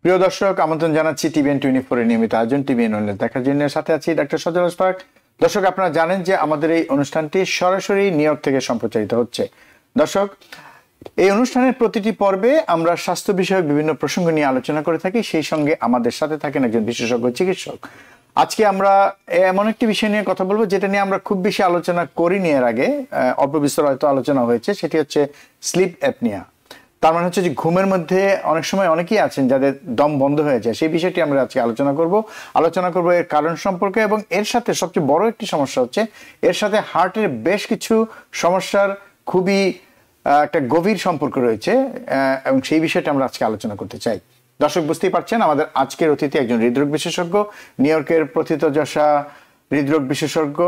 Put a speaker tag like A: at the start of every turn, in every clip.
A: প্রিয় দর্শক, আমন্ত্রণ জানাচ্ছি টিভিএন 24 এর নিয়মিত আয়োজন টিভিএন অনলাইন দেখার জন্য। সাথে আছি ডাক্তার সজল আশফাক। দর্শক, আপনারা জানেন যে আমাদের এই অনুষ্ঠানটি সরাসরি নিউ ইয়র্ক থেকে সম্প্রচারিত হচ্ছে। দর্শক, এই অনুষ্ঠানের প্রতিটি পর্বে আমরা স্বাস্থ্য বিষয়ক বিভিন্ন প্রসঙ্গ নিয়ে আলোচনা করে থাকি, সেই সঙ্গে আমাদের সাথে থাকেন একজন বিশেষজ্ঞ চিকিৎসক। আজকে আমরা এমন একটি বিষয় নিয়ে কথা বলবো যেটা নিয়ে আমরা খুব বেশি আলোচনা করিনি এর আগে, অল্প বিস্তর হয়তো আলোচনা হয়েছে। সেটি হচ্ছে স্লিপ অ্যাপনিয়া। তার মানে হচ্ছে যে ঘুমের মধ্যে অনেক সময় অনেকেই আছেন যাদের দম বন্ধ হয়ে যায়। সেই বিষয়টি আমরা আজকে আলোচনা করব এর কারণ সম্পর্কে, এবং এর সাথে সবচেয়ে বড় একটি সমস্যা হচ্ছে এর সাথে হার্টের বেশ কিছু সমস্যার খুবই একটা গভীর সম্পর্ক রয়েছে, এবং সেই বিষয়টা আমরা আজকে আলোচনা করতে চাই। দর্শক, বুঝতেই পারছেন আমাদের আজকের অতিথি একজন হৃদরোগ বিশেষজ্ঞ, নিউ ইয়র্কের প্রথিতযশা হৃদরোগ বিশেষজ্ঞ,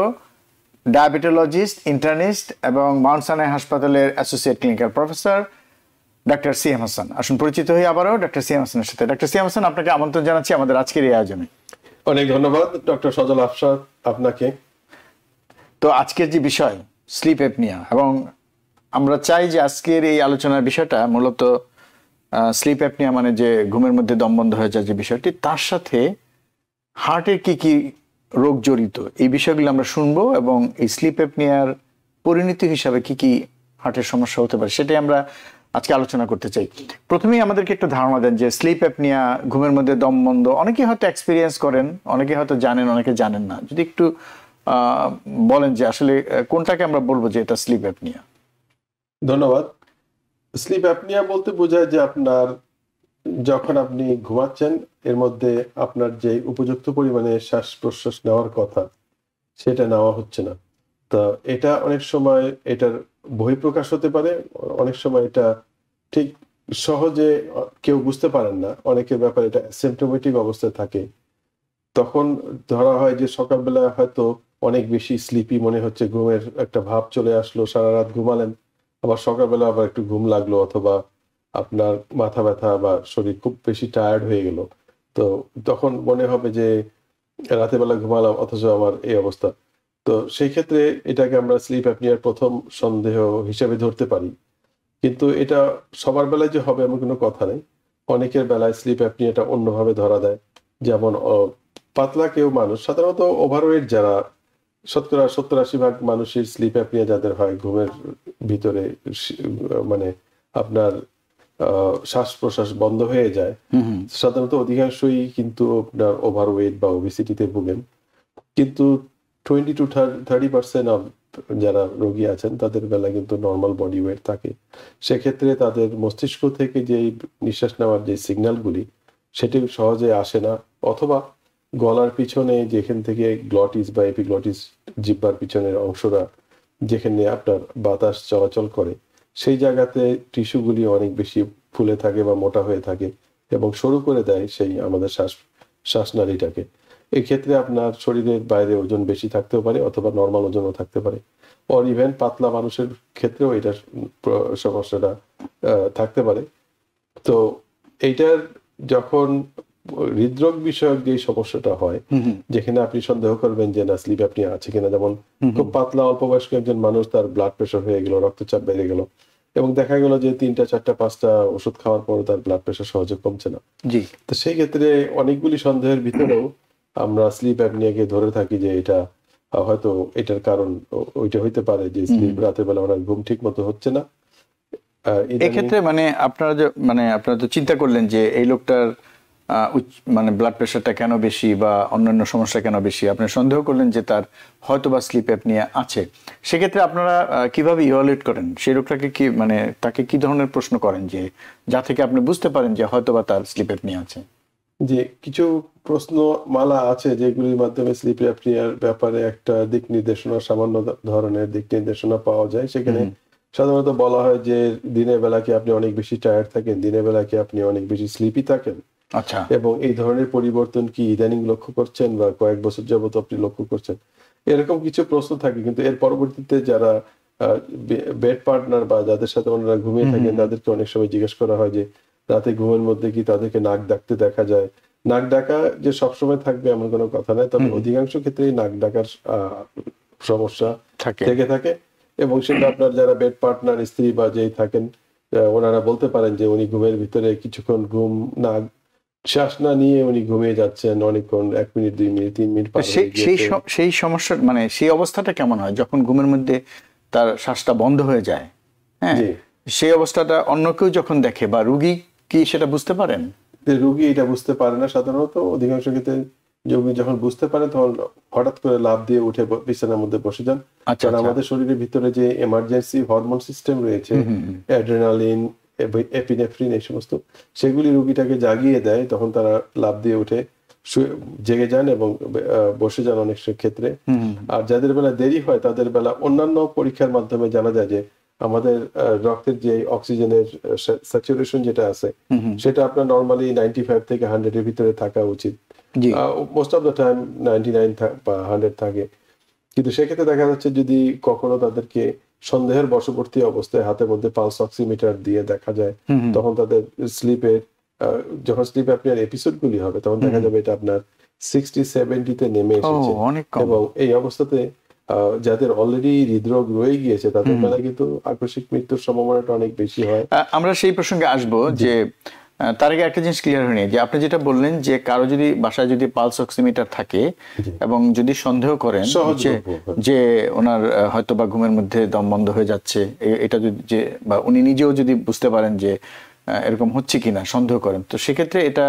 A: ডায়াবেটোলজিস্ট, ইন্টার্নিস্ট এবং মাউন্ট সানাই হাসপাতালের associate clinical professor doctor CM Hasan. আসুন পরিচিত হই আবারও ডাক্তার সিএম হাসানের সাথে। ডাক্তার সিএম হাসান, আপনাকে আমন্ত্রণ জানাচ্ছি আমাদের আজকের এই আয়োজনে।
B: অনেক ধন্যবাদ ডক্টর সজল আফসার আপনাকে।
A: তো আজকের যে বিষয় স্লিপ অ্যাপনিয়া, এবং আমরা চাই যে আজকের এই আলোচনার বিষয়টা মূলত স্লিপ অ্যাপনিয়া মানে যে ঘুমের মধ্যে দম বন্ধ হয়ে যায় যে বিষয়টি, তার সাথে হার্টের কি কি রোগ জড়িত, এই বিষয়গুলো আমরা শুনবো, এবং এই স্লিপ অ্যাপনিয়ার পরিণতি হিসাবে কি কি হার্টের সমস্যা হতে পারে সেটাই আমরা আজকে আলোচনা করতে চাই। প্রথমেই আমাদেরকে একটা ধারণা দেন যে স্লিপ অ্যাপনিয়া, ঘুমের মধ্যে দম বন্ধ, অনেকে হয়তো এক্সপিরিয়েন্স করেন, অনেকে হয়তো জানেন, অনেকে জানেন না। যদি একটু বলেন যে আসলে কোনটাকে আমরা বলবো যে এটা স্লিপ অ্যাপনিয়া।
B: ধন্যবাদ। স্লিপ অ্যাপনিয়া বলতে বোঝায় যে আপনার যখন আপনি ঘুমাচ্ছেন এর মধ্যে আপনার যে উপযুক্ত পরিমাণে শ্বাস প্রশ্বাস নেওয়ার কথা সেটা নেওয়া হচ্ছে না। তো এটা অনেক সময় এটার বহিঃপ্রকাশ হতে পারে, অনেক সময় এটা ঠিক সহজে কেউ বুঝতে পারেন না, অনেকের ব্যাপারে এটা সিম্পটোমেটিক অবস্থায় থাকে। তখন ধরা হয় যে সকালবেলা হয়তো অনেক বেশি স্লিপি মনে হচ্ছে, ঘুমের একটা ভাব চলে আসলো, সারা রাত ঘুমালেন, আবার সকালবেলা আবার একটু ঘুম লাগলো, অথবা আপনার মাথা ব্যথা বা শরীর খুব বেশি টায়ার্ড হয়ে গেল। তো তখন মনে হবে যে রাতের বেলা ঘুমালাম অথচ আমার এই অবস্থা। তো সেই ক্ষেত্রে এটাকে আমরা স্লিপ অ্যাপনিয়ার প্রথম সন্দেহ হিসেবে ধরতে পারি। কিন্তু এটা সবার বেলায় যে হবে এমন কোনো কথা নেই। অনেকের বেলায় স্লিপ অ্যাপনিয়াটা অন্যভাবে ধরা দেয়। যেমন পাতলা কেউ মানুষ, সাধারণত ওভারওয়েট যারা, শতকরা 70-80% মানুষের স্লিপ অ্যাপনিয়া যাদের হয় ঘুমের ভিতরে মানে আপনার শ্বাস প্রশ্বাস বন্ধ হয়ে যায়, সাধারণত অধিকাংশই কিন্তু আপনার ওভারওয়েট বা ওবেসিটিতে ভুগেন। কিন্তু 20-30% যারা রোগী আছেন তাদের বেলা কিন্তু নর্মাল বডি ওয়েট থাকে। সেক্ষেত্রে তাদের মস্তিষ্ক থেকে যে নিঃশ্বাস নেওয়ার যে সিগন্যালগুলি সেটি সহজে আসে না, অথবা গলার পিছনে যেখান থেকে গ্লটিস বা এপিগ্লটিস, জিহ্বার পিছনের অংশটা যেখানে আপনার বাতাস চলাচল করে, সেই জায়গাতে টিস্যুগুলি অনেক বেশি ফুলে থাকে বা মোটা হয়ে থাকে এবং শুরু করে দেয় সেই আমাদের শ্বাসনালীটাকে। এই ক্ষেত্রে আপনার শরীরের বাইরে ওজন বেশি থাকতেও পারে, অথবা নর্মাল ওজনও থাকতে পারে, অর ইভেন পাতলা মানুষের ক্ষেত্রেও এটার সমস্যাটা থাকতে পারে। তো এইটার যখন হৃদরোগ বিষয়ক যে সমস্যাটা হয়, যেখানে আপনি সন্দেহ করবেন যে না স্লিপ অ্যাপনিয়া আছে কিনা, যেমন খুব পাতলা অল্প বয়স্ক একজন মানুষ, তার ব্লাড প্রেশার হয়ে গেল, রক্তচাপ বেড়ে গেল, এবং দেখা গেল যে 3টা 4টা 5টা ওষুধ খাওয়ার পর তার ব্লাড প্রেশার সহজে কমছে না। তো সেই ক্ষেত্রে অনেকগুলি সন্দেহের ভিতরেও আমরা স্লিপ অ্যাপনিয়াকে ধরে থাকি যে এটা হয়তো এটার কারণ ওইটা হইতে পারে যে স্লিপ, রাতের বেলা ওনার ঘুম ঠিক মতো হচ্ছে না।
A: এক্ষেত্রে আপনারা তো চিন্তা করলেন যে এই লোকটার মানে ব্লাড প্রেশারটা কেন বেশি বা অন্যান্য সমস্যা কেন বেশি, আপনি সন্দেহ করলেন যে তার হয়তো বা স্লিপ অ্যাপনিয়া আছে। সেক্ষেত্রে আপনারা কিভাবে ইভালুয়েট করেন সেই লোকটাকে, কি মানে তাকে কি ধরনের প্রশ্ন করেন যে যা থেকে আপনি বুঝতে পারেন যে হয়তো বা তার স্লিপ অ্যাপনিয়া আছে?
B: যে কিছু প্রশ্নমালা আছে যেগুলির মাধ্যমে স্লিপ অ্যাপনিয়ার ব্যাপারে একটা দিক নির্দেশনা, সামান্য ধরনের দিক নির্দেশনা পাওয়া যায়। সেখানে সাধারণত বলা হয় যে দিনের বেলা কি আপনি অনেক বেশি টায়ার্ড থাকেন, দিনের বেলা কি আপনি অনেক বেশি স্লিপি থাকেন,
A: আচ্ছা, এবং
B: এই ধরনের পরিবর্তন কি ইদানিং লক্ষ্য করছেন বা কয়েক বছর যাবত আপনি লক্ষ্য করছেন, এরকম কিছু প্রশ্ন থাকে। কিন্তু এর পরবর্তীতে যারা বেড পার্টনার বা যাদের সাথে ওনারা ঘুমিয়ে থাকেন তাদেরকে অনেক সময় জিজ্ঞেস করা হয় যে রাতে ঘুমের মধ্যে কি তাদেরকে নাক ডাকতে দেখা যায়। নাক ডাকা যে সবসময় থাকবে এমন কোনো কথা নয়, তবে অধিকাংশ ক্ষেত্রেই নাক ডাকার সমস্যা থেকে থাকে, এবং সেটা আপনার যারা বেড পার্টনার, স্ত্রী বা যেই থাকেন, ওনারা বলতে পারেন যে উনি ঘুমের ভিতরে কিছুক্ষণ ঘুম না শ্বাস না নিয়ে উনি ঘুমিয়ে যাচ্ছেন অনেকক্ষণ, 1 মিনিট 2 মিনিট 3 মিনিট পার হয়ে গিয়েছে।
A: সেই সমস্যা মানে সেই অবস্থাটা কেমন হয় যখন ঘুমের মধ্যে তার শ্বাসটা বন্ধ হয়ে যায়? হ্যাঁ,
B: জি,
A: সেই অবস্থাটা অন্য কেউ যখন দেখে বা রোগী কি সেটা বুঝতে পারেন?
B: রোগী এটা বুঝতে পারে না সাধারণত। অধিকাংশ ক্ষেত্রে রোগী যখন বুঝতে পারে তখন হঠাৎ করে লাফ দিয়ে উঠে বিছানার মধ্যে বসে যান।
A: আচ্ছা,
B: কারণ
A: আচ্ছা।
B: আমাদের শরীরের ভিতরে যে এমার্জেন্সি হরমোন সিস্টেম রয়েছে, অ্যাড্রেনালিন, এপিনেফ্রিন, এই সমস্ত, সেগুলি রোগীটাকে জাগিয়ে দেয়। তখন তারা লাফ দিয়ে উঠে জেগে যান এবং বসে যান অনেক ক্ষেত্রে। আর যাদের বেলা দেরি হয় তাদের বেলা অন্যান্য পরীক্ষার মাধ্যমে জানা যায় যে আমাদের রক্তের যে অক্সিজেনের স্যাচুরেশন যেটা আছে সেটা আপনার নর্মালি 95 থেকে 100 এর ভিতরে থাকা উচিত। মোস্ট অফ দ্য টাইম 99 বা 100 থাকে। কিন্তু সেক্ষেত্রে দেখা যাচ্ছে যদি কখনো তাদেরকে সন্দেহের বশবর্তী অবস্থায় হাতের মধ্যে পালস অক্সিমিটার দিয়ে দেখা যায়, তখন তাদের স্লিপের যখন স্লিপ অ্যাপনিয়ার এপিসোড গুলি হবে তখন দেখা যাবে এটা আপনার 60-70 তে নেমে এসেছে। এবং এই অবস্থাতে যাদের অলরেডি হৃদরোগ রয়ে গিয়েছে তাদের বেলায় কিন্তু আকস্মিক মৃত্যুর সম্ভাবনাটা অনেক বেশি হয়।
A: আমরা সেই প্রসঙ্গে আসবো যে তার আগে একটা জিনিস ক্লিয়ার হয়নি যে আপনি যেটা বললেন যে কারো যদি বাসায় যদি পালস অক্সিমিটার থাকে এবং যদি সন্দেহ করেন যে ওনার হয়তো বা ঘুমের মধ্যে দম বন্ধ হয়ে যাচ্ছে, এটা যদি যে বা উনি নিজেও যদি বুঝতে পারেন যে এরকম হচ্ছে কিনা সন্দেহ করেন, তো সেক্ষেত্রে এটা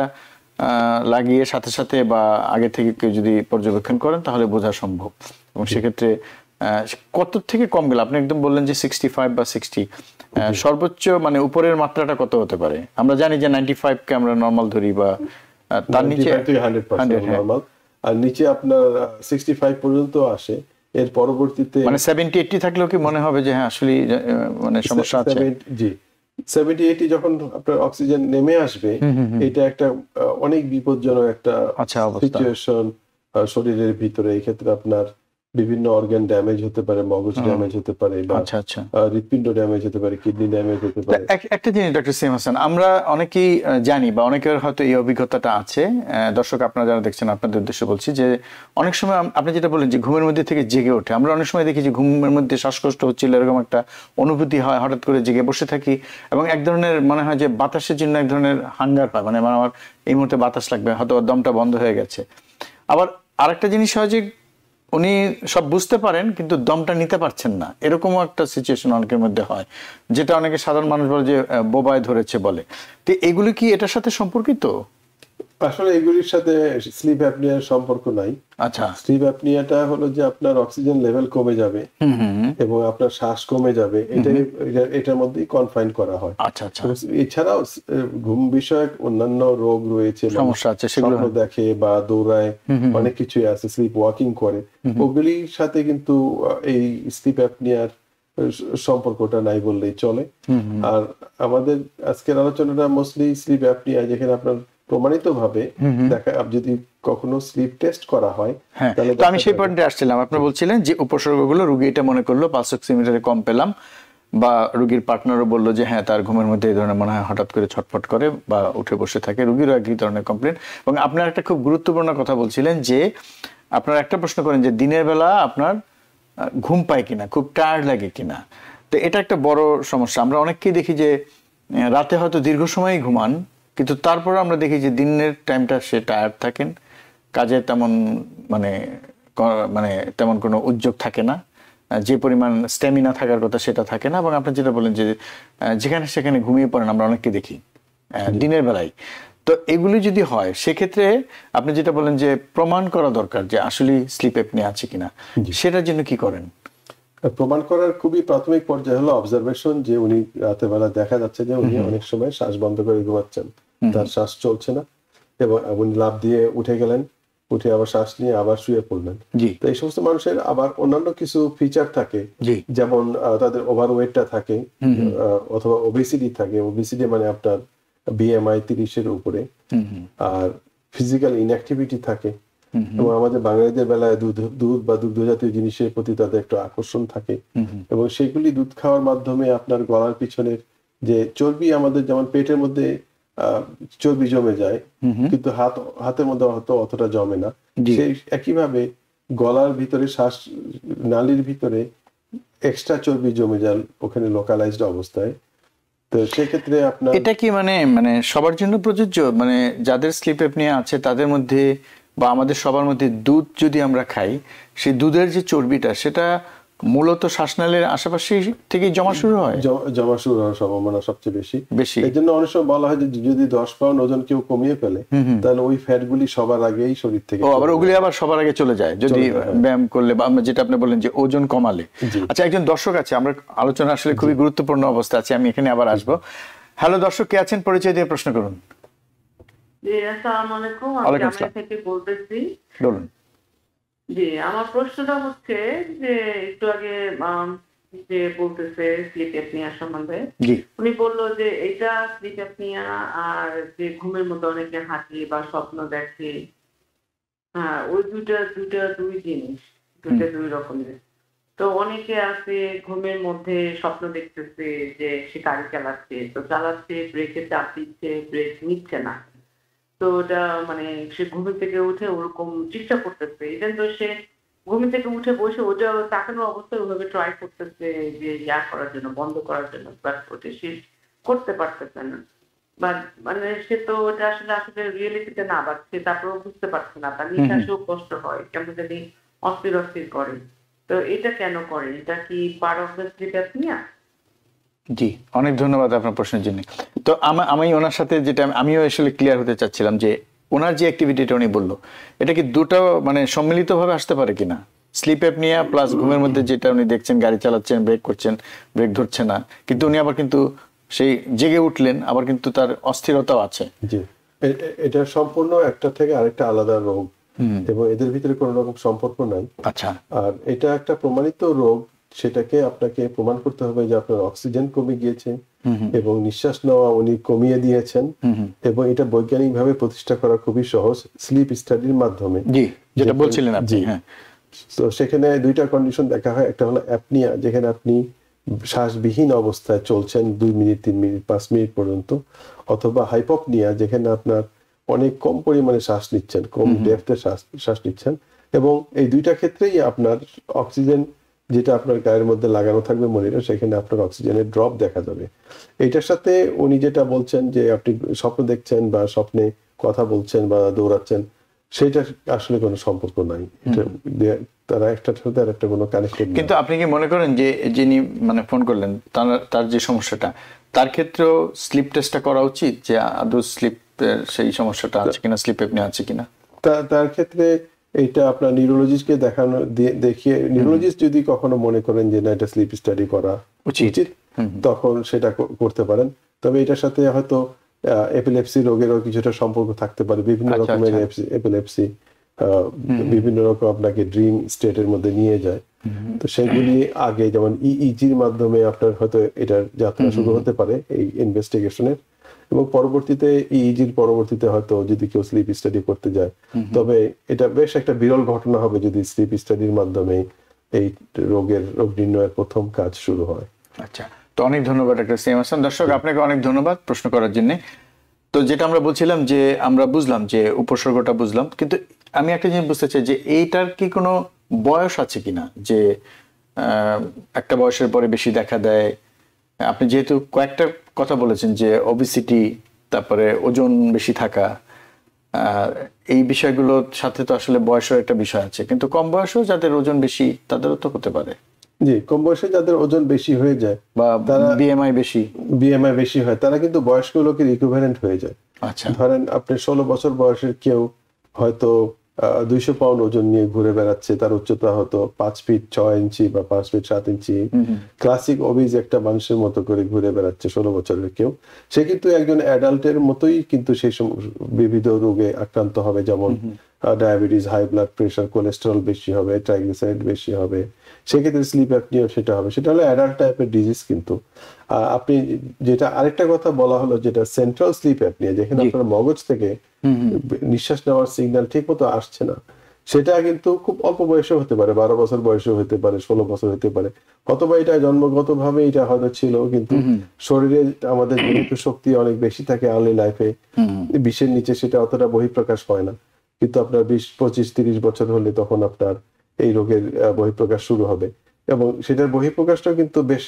A: লাগিয়ে সাথে সাথে বা আগে থেকে কেউ যদি পর্যবেক্ষণ করেন তাহলে বোঝা সম্ভব। এবং সেক্ষেত্রে কত থেকে কম গেলে আপনি একদম বললেন যে 65 বা 60, সর্বোচ্চ মানে উপরের মাত্রাটা কত হতে পারে? আমরা জানি যে 95 কে আমরা নরমাল ধরি বা তার নিচে
B: 100% নরমাল, আর নিচে আপনার 65 পর্যন্ত আসে। এর পরবর্তীতে
A: মানে 70-80 থাকলেও কি মনে হবে যে হ্যাঁ আসলে মানে সমস্যা আছে?
B: জি, 70-80 যখন আপনার অক্সিজেন নেমে আসবে, এটা একটা অনেক বিপজ্জনক একটা সিচুয়েশন শরীরের ভিতরে। এই ক্ষেত্রে আপনার বিভিন্ন অর্গান ড্যামেজ হতে পারে, মগজ ড্যামেজ হতে পারে, বা হৃৎপিণ্ড ড্যামেজ হতে পারে, কিডনি ড্যামেজ হতে পারে।
A: একটা জিনিস ডক্টর সিএম হাসান, আমরা অনেকেই জানি বা অনেকের হয়তো এই অভিজ্ঞতাটা আছে, দর্শক আপনারা যারা দেখছেন আপনাদের উদ্দেশ্যে বলছি যে অনেক সময় আপনি যেটা বললেন যে ঘুমের মধ্যে থেকে জেগে ওঠে, আমরা অনেক সময় দেখি যে ঘুমের মধ্যে শ্বাসকষ্ট হচ্ছিল এরকম একটা অনুভূতি হয়, হঠাৎ করে জেগে বসে থাকি এবং এক ধরনের মনে হয় যে বাতাসের জন্য এক ধরনের হাঙ্গার হয়, মানে আমার এই মুহূর্তে বাতাস লাগবে, হয়তো দমটা বন্ধ হয়ে গেছে। আবার আরেকটা জিনিস হয় যে উনি সব বুঝতে পারেন কিন্তু দমটা নিতে পারছেন না, এরকমও একটা সিচুয়েশন অনেকের মধ্যে হয়, যেটা অনেকে সাধারণ মানুষ বলে যে বোবায় ধরেছে বলে। তো এগুলি কি এটার সাথে সম্পর্কিত?
B: আসলে এগুলির সাথে স্লিপ অ্যাপনিয়ার সম্পর্ক নাই।
A: আচ্ছা,
B: স্লিপ অ্যাপনিয়াটা হলো যে আপনার অক্সিজেন লেভেল কমে যাবে এবং আপনার শ্বাস কমে যাবে, এটার মধ্যেই কনফাইন করা হয়।
A: আচ্ছা আচ্ছা।
B: এছাড়াও ঘুম বিষয়ক অন্যান্য রোগ রয়েছে,
A: সমস্যা আছে, সেগুলো
B: দেখে বা দৌড়ায়, অনেক কিছুই আছে, স্লিপ ওয়াকিং করে, ওগুলির সাথে কিন্তু এই স্লিপ অ্যাপনিয়ার সম্পর্কটা নাই বললেই চলে। আর আমাদের আজকের আলোচনাটা মোস্টলি স্লিপ অ্যাপনিয়া, যেখানে আপনার প্রমাণিত ভাবে দেখা, যদি কখনো স্লিপ টেস্ট করা হয়
A: তাহলে তো আমি সেই পয়েন্টে আসছিলাম। আপনি বলছিলেন যে উপসর্গগুলো রোগী এটা মনে করলো পালস অক্সিমিটারে কম পেলাম, বা রোগীর পার্টনারও বললো যে হ্যাঁ তার ঘুমের মধ্যে এই ধরনের মনে হয় হঠাৎ করে ছটফট করে বা উঠে বসে থাকে, রোগীরও একই ধরনের কমপ্লেন। এবং আপনার একটা খুব গুরুত্বপূর্ণ কথা বলছিলেন যে আপনারা একটা প্রশ্ন করেন যে দিনের বেলা আপনার ঘুম পায় কিনা, খুব টায়ার্ড লাগে কিনা। তো এটা একটা বড় সমস্যা। আমরা অনেককেই দেখি যে রাতে হয়তো দীর্ঘ সময় ঘুমান, কিন্তু তারপরে আমরা দেখি যে দিনের টাইমটা সে টায়ার্ড থাকেন, কাজে তেমন মানে মানে তেমন কোনো উদ্যোগ থাকে না, যে পরিমাণ স্ট্যামিনা থাকার কথা সেটা থাকে না। এবং আপনি যেটা বলেন যে যেখানে সেখানে ঘুমিয়ে পড়েন আমরা অনেককে দেখি দিনের বেলায়। তো এগুলি যদি হয় সেক্ষেত্রে আপনি যেটা বলেন যে প্রমাণ করা দরকার যে আসলে স্লিপ অ্যাপনিয়া আছে কিনা, সেটার জন্য কি করেন?
B: প্রমাণ করার খুবই প্রাথমিক পর্যায়ে হলো অবজারভেশন, যে উনি রাতের বেলা দেখা যাচ্ছে যে উনি অনেক সময় শ্বাস বন্ধ করে ঘুমাচ্ছেন, তার শ্বাস চলছে না, এবং উনি লাফ দিয়ে উঠে গেলেন, উঠে আবার শ্বাস নিয়ে আবার শুয়ে পড়লেন। তো এই সমস্ত মানুষের আবার অন্যান্য কিছু ফিচার থাকে, যেমন তাদের ওভারওয়েটটা থাকে অথবা ওবেসিটি থাকে। ওবেসিটি মানে আপনার বিএমআই 30-এর উপরে, আর ফিজিক্যাল ইনঅ্যাক্টিভিটি থাকে। এবং আমাদের বাঙালিদের বেলায় দুধ বা দুগ্ধ জাতীয় জিনিসের প্রতি তাদের একটু আকর্ষণ থাকে, এবং সেগুলি দুধ খাওয়ার মাধ্যমে আপনার গলার পিছনের যে চর্বি, আমাদের যেমন পেটের মধ্যে চর্বি জমে যায় কিন্তু হাতের মধ্যে হয়তো অতটা জমে না, সেই একইভাবে গলার ভিতরে শ্বাস নালীর ভিতরে এক্সট্রা চর্বি জমে যায় ওখানে লোকালাইজড অবস্থায়। তো সেক্ষেত্রে আপনার
A: এটা কি মানে মানে সবার জন্য প্রযোজ্য, মানে যাদের স্লিপ অ্যাপনিয়া আছে তাদের মধ্যে বা আমাদের সবার মধ্যে দুধ যদি আমরা খাই, সেই দুধের যে চর্বিটা সেটা মূলত শ্বাসনালীর আশেপাশে থেকে জমা শুরু হয়,
B: জমা শুরু হওয়ার সম্ভাবনা সবচেয়ে বেশি।
A: বেশি।
B: এই জন্য অনেক সময় বলা হয় যে যদি 10 পাউন্ড ওজন কেউ কমিয়ে ফেলে তাহলে ওই ফ্যাট গুলি সবার আগেই শরীর থেকে
A: আবার ওগুলি আবার সবার আগে চলে যায় যদি ব্যায়াম করলে বা যেটা আপনি বললেন যে ওজন কমালে। আচ্ছা, একজন দর্শক আছে, আমরা আলোচনা আসলে খুবই গুরুত্বপূর্ণ অবস্থা আছে, আমি এখানে আবার আসবো। হ্যালো দর্শক, কে আছেন? পরিচয় দিয়ে প্রশ্ন করুন।
C: জি, আসসালামু আলাইকুম। আমি
A: ওয়ালাইকুম
C: জামাই থেকে বলতেছি।
A: বলুন।
C: জি, আমার প্রশ্নটা হচ্ছে যে একটু আগে যে বলতেছে স্লিপ অ্যাপনিয়া সম্বন্ধে,
A: জি।
C: উনি বললো যে এটা স্লিপ অ্যাপনিয়া আর যে ঘুমের মধ্যে অনেকে হাঁটি বা স্বপ্ন দেখে, হ্যাঁ, ওই দুই জিনিস, দুই রকমের। তো অনেকে আছে ঘুমের মধ্যে স্বপ্ন দেখতেছে যে সে গাড়ি চালাচ্ছে, তো চালাচ্ছে, ব্রেকে চাপ দিচ্ছে, ব্রেক নিচ্ছে না। তো ওটা মানে সে ঘুম থেকে উঠে ওরকম চেষ্টা করতেছে, ইভেন তো সে ঘুম থেকে উঠে বসে ওটা তাকানো অবস্থায় ওভাবে ট্রাই করতেছে যে করার জন্য, বন্ধ করার জন্য, বাট ওটা সে করতে পারতেছে না। বা মানে সে তো ওটা আসলে আসলে রিয়েলিটিতে না, বাট সে তারপরেও বুঝতে পারছে না, তার নিঃশ্বাসেও কষ্ট হয়, কেমন জানি অস্থির অস্থির করে। তো এটা কেন করে? এটা কি part of the sleep apnoea?
A: জি, অনেক ধন্যবাদ আপনার প্রশ্নের জন্য। তো আমি ওনার সাথে যেটা আমিও আসলে ক্লিয়ার হতে চাচ্ছিলাম যে ওনার যে অ্যাক্টিভিটিটা উনি বললো, এটা কি দুটো মানে সম্মিলিতভাবে আসতে পারে কিনা? স্লিপ অ্যাপনিয়া প্লাস ঘুমের মধ্যে যেটা উনি দেখছেন, গাড়ি চালাচ্ছেন, ব্রেক করছেন, ব্রেক ধরছে না, কিন্তু উনি আবার কিন্তু সেই জেগে উঠলেন, আবার কিন্তু তার অস্থিরতাও আছে।
B: জি, এটা সম্পূর্ণ একটা থেকে আরেকটা আলাদা রোগ এবং এদের ভিতরে কোনো রকম সম্পর্ক নাই।
A: আচ্ছা।
B: আর এটা একটা প্রমাণিত রোগ, সেটাকে আপনাকে প্রমাণ করতে হবে যে আপনার অক্সিজেন কমে গিয়েছে এবং নিঃশ্বাস নেওয়া উনি কমিয়ে দিয়েছেন, এবং এটা বৈজ্ঞানিকভাবে প্রতিষ্ঠা করা খুবই সহজ স্লিপ স্টাডির মাধ্যমে।
A: জি, যেটা বলছিলেন আপনি। হ্যাঁ,
B: তো সেখানে দুইটা কন্ডিশন দেখা হয়, একটা হলো অ্যাপনিয়া, যেখানে আপনি শ্বাসবিহীন অবস্থায় চলছেন 2 মিনিট 3 মিনিট 5 মিনিট পর্যন্ত, অথবা হাইপোপনিয়া, যেখানে আপনার অনেক কম পরিমাণে শ্বাস নিচ্ছেন, কম ডেপথে শ্বাস নিচ্ছেন, এবং এই দুইটা ক্ষেত্রেই আপনার অক্সিজেন যেটা আপনার গায়ের মধ্যে লাগানো থাকবে মনিটর, সেখানে আপনার অক্সিজেনের ড্রপ দেখা যাবে। এইটার সাথে উনি যেটা বলছেন যে আপনি স্বপ্ন দেখছেন বা স্বপ্নে কথা বলছেন বা দৌড়াচ্ছেন, সেটা আসলে কোনো সম্পর্ক নাই। এটা তারা একটার সাথে আর একটা কোনো কানেক্টেড।
A: কিন্তু আপনি কি মনে করেন যে যিনি মানে ফোন করলেন তার যে সমস্যাটা, তার ক্ষেত্রেও স্লিপ টেস্টটা করা উচিত, যে আদৌ স্লিপ সেই সমস্যাটা আছে কিনা, স্লিপ অ্যাপনিয়া আছে কিনা?
B: তার ক্ষেত্রে এটা আপনার নিউরোলজিস্টকে দেখিয়ে, নিউরোলজিস্ট যদি কখনো মনে করেন যে না এটা স্লিপ স্টাডি করা উচিত, তখন সেটা করতে পারেন। তবে এটার সাথে হয়তো এপিলেপসি রোগেরও কিছুটা সম্পর্ক থাকতে পারে। বিভিন্ন রকমের এপিলেপসি বিভিন্ন রকম আপনাকে ড্রিম স্টেটের মধ্যে নিয়ে যায়। তো সেগুলি আগে যেমন ইইজির মাধ্যমে আপনার হয়তো এটার যাত্রা শুরু হতে পারে এই ইনভেস্টিগেশনের, এবং পরবর্তীতে ইইজির পরবর্তীতে হয়তো যদি কেউ স্লিপ স্টাডি করতে যায়, তবে এটা বেশ একটা বিরল ঘটনা হবে যদি স্লিপ স্টাডির মাধ্যমে এই রোগ নির্ণয়ের প্রথম কাজ শুরু হয়।
A: আচ্ছা, তো অনেক ধন্যবাদ ডক্টর সিএম হাসান। দর্শক, আপনাকে অনেক ধন্যবাদ প্রশ্ন করার জন্য। তো যেটা আমরা বলছিলাম যে আমরা বুঝলাম যে উপসর্গটা বুঝলাম, কিন্তু আমি একটা জিনিস বুঝতে চাই যে এইটার কি কোনো বয়স আছে কিনা, যে একটা বয়সের পরে বেশি দেখা দেয়। আপনি যেহেতু কয়েকটা কথা বলেছেন যে ওবেসিটি, তারপরে ওজন বেশি থাকা, এই বিষয়গুলোর সাথে তো আসলে বয়সের একটা বিষয় আছে, কিন্তু কম বয়সেও যাদের ওজন বেশি তাদেরও তো হতে পারে।
B: জি, কম বয়সে যাদের ওজন বেশি হয়ে যায় বা
A: তারা বিএমআই বেশি
B: হয়, তারা কিন্তু বয়স্ক লোকের ইকুইভ্যালেন্ট হয়ে যায়।
A: আচ্ছা,
B: ধরেন আপনি 16 বছর বয়সের কেউ হয়তো 200 পাউন্ড ওজন নিয়ে ঘুরে বেড়াচ্ছে, তার উচ্চতা হয়তো 5 ফিট 6 ইঞ্চি বা 5 ফিট 7 ইঞ্চি, ক্লাসিক ওবিজ একটা মানুষের মতো করে ঘুরে বেড়াচ্ছে 16 বছরের কেউ, সে কিন্তু একজন অ্যাডাল্টের মতোই কিন্তু সেই বিবিধ রোগে আক্রান্ত হবে, যেমন diabetes, high blood pressure, cholesterol বেশি হবে, ট্রাইগ্লিসারাইড বেশি হবে। সেক্ষেত্রে স্লিপ অ্যাপনিয়া সেটা হবে, সেটা হলো অ্যাডাল্ট টাইপের ডিজিজ। কিন্তু আপনি যেটা আরেকটা কথা বলা হলো, যেটা সেন্ট্রাল স্লিপ অ্যাপনিয়া, যেখানে আপনার মগজ থেকে নিঃশ্বাস নেওয়ার সিগন্যাল ঠিক মতো আসছে না, সেটা কিন্তু খুব অল্প বয়সে হতে পারে, 12 বছর বয়সে হতে পারে, 16 বছর হতে পারে, অথবা এটা জন্মগত ভাবে এটা হয়তো ছিল, কিন্তু শরীরে আমাদের যেহেতু শক্তি অনেক বেশি থাকে আর্লি লাইফে, 20-এর নিচে সেটা অতটা বহিঃপ্রকাশ হয় না। কিন্তু আপনার 20, 25, 30 বছর হলে তখন আপনার এই রোগের বহিঃপ্রকাশ শুরু হবে, এবং সেটার বহিঃপ্রকাশটাও কিন্তু বেশ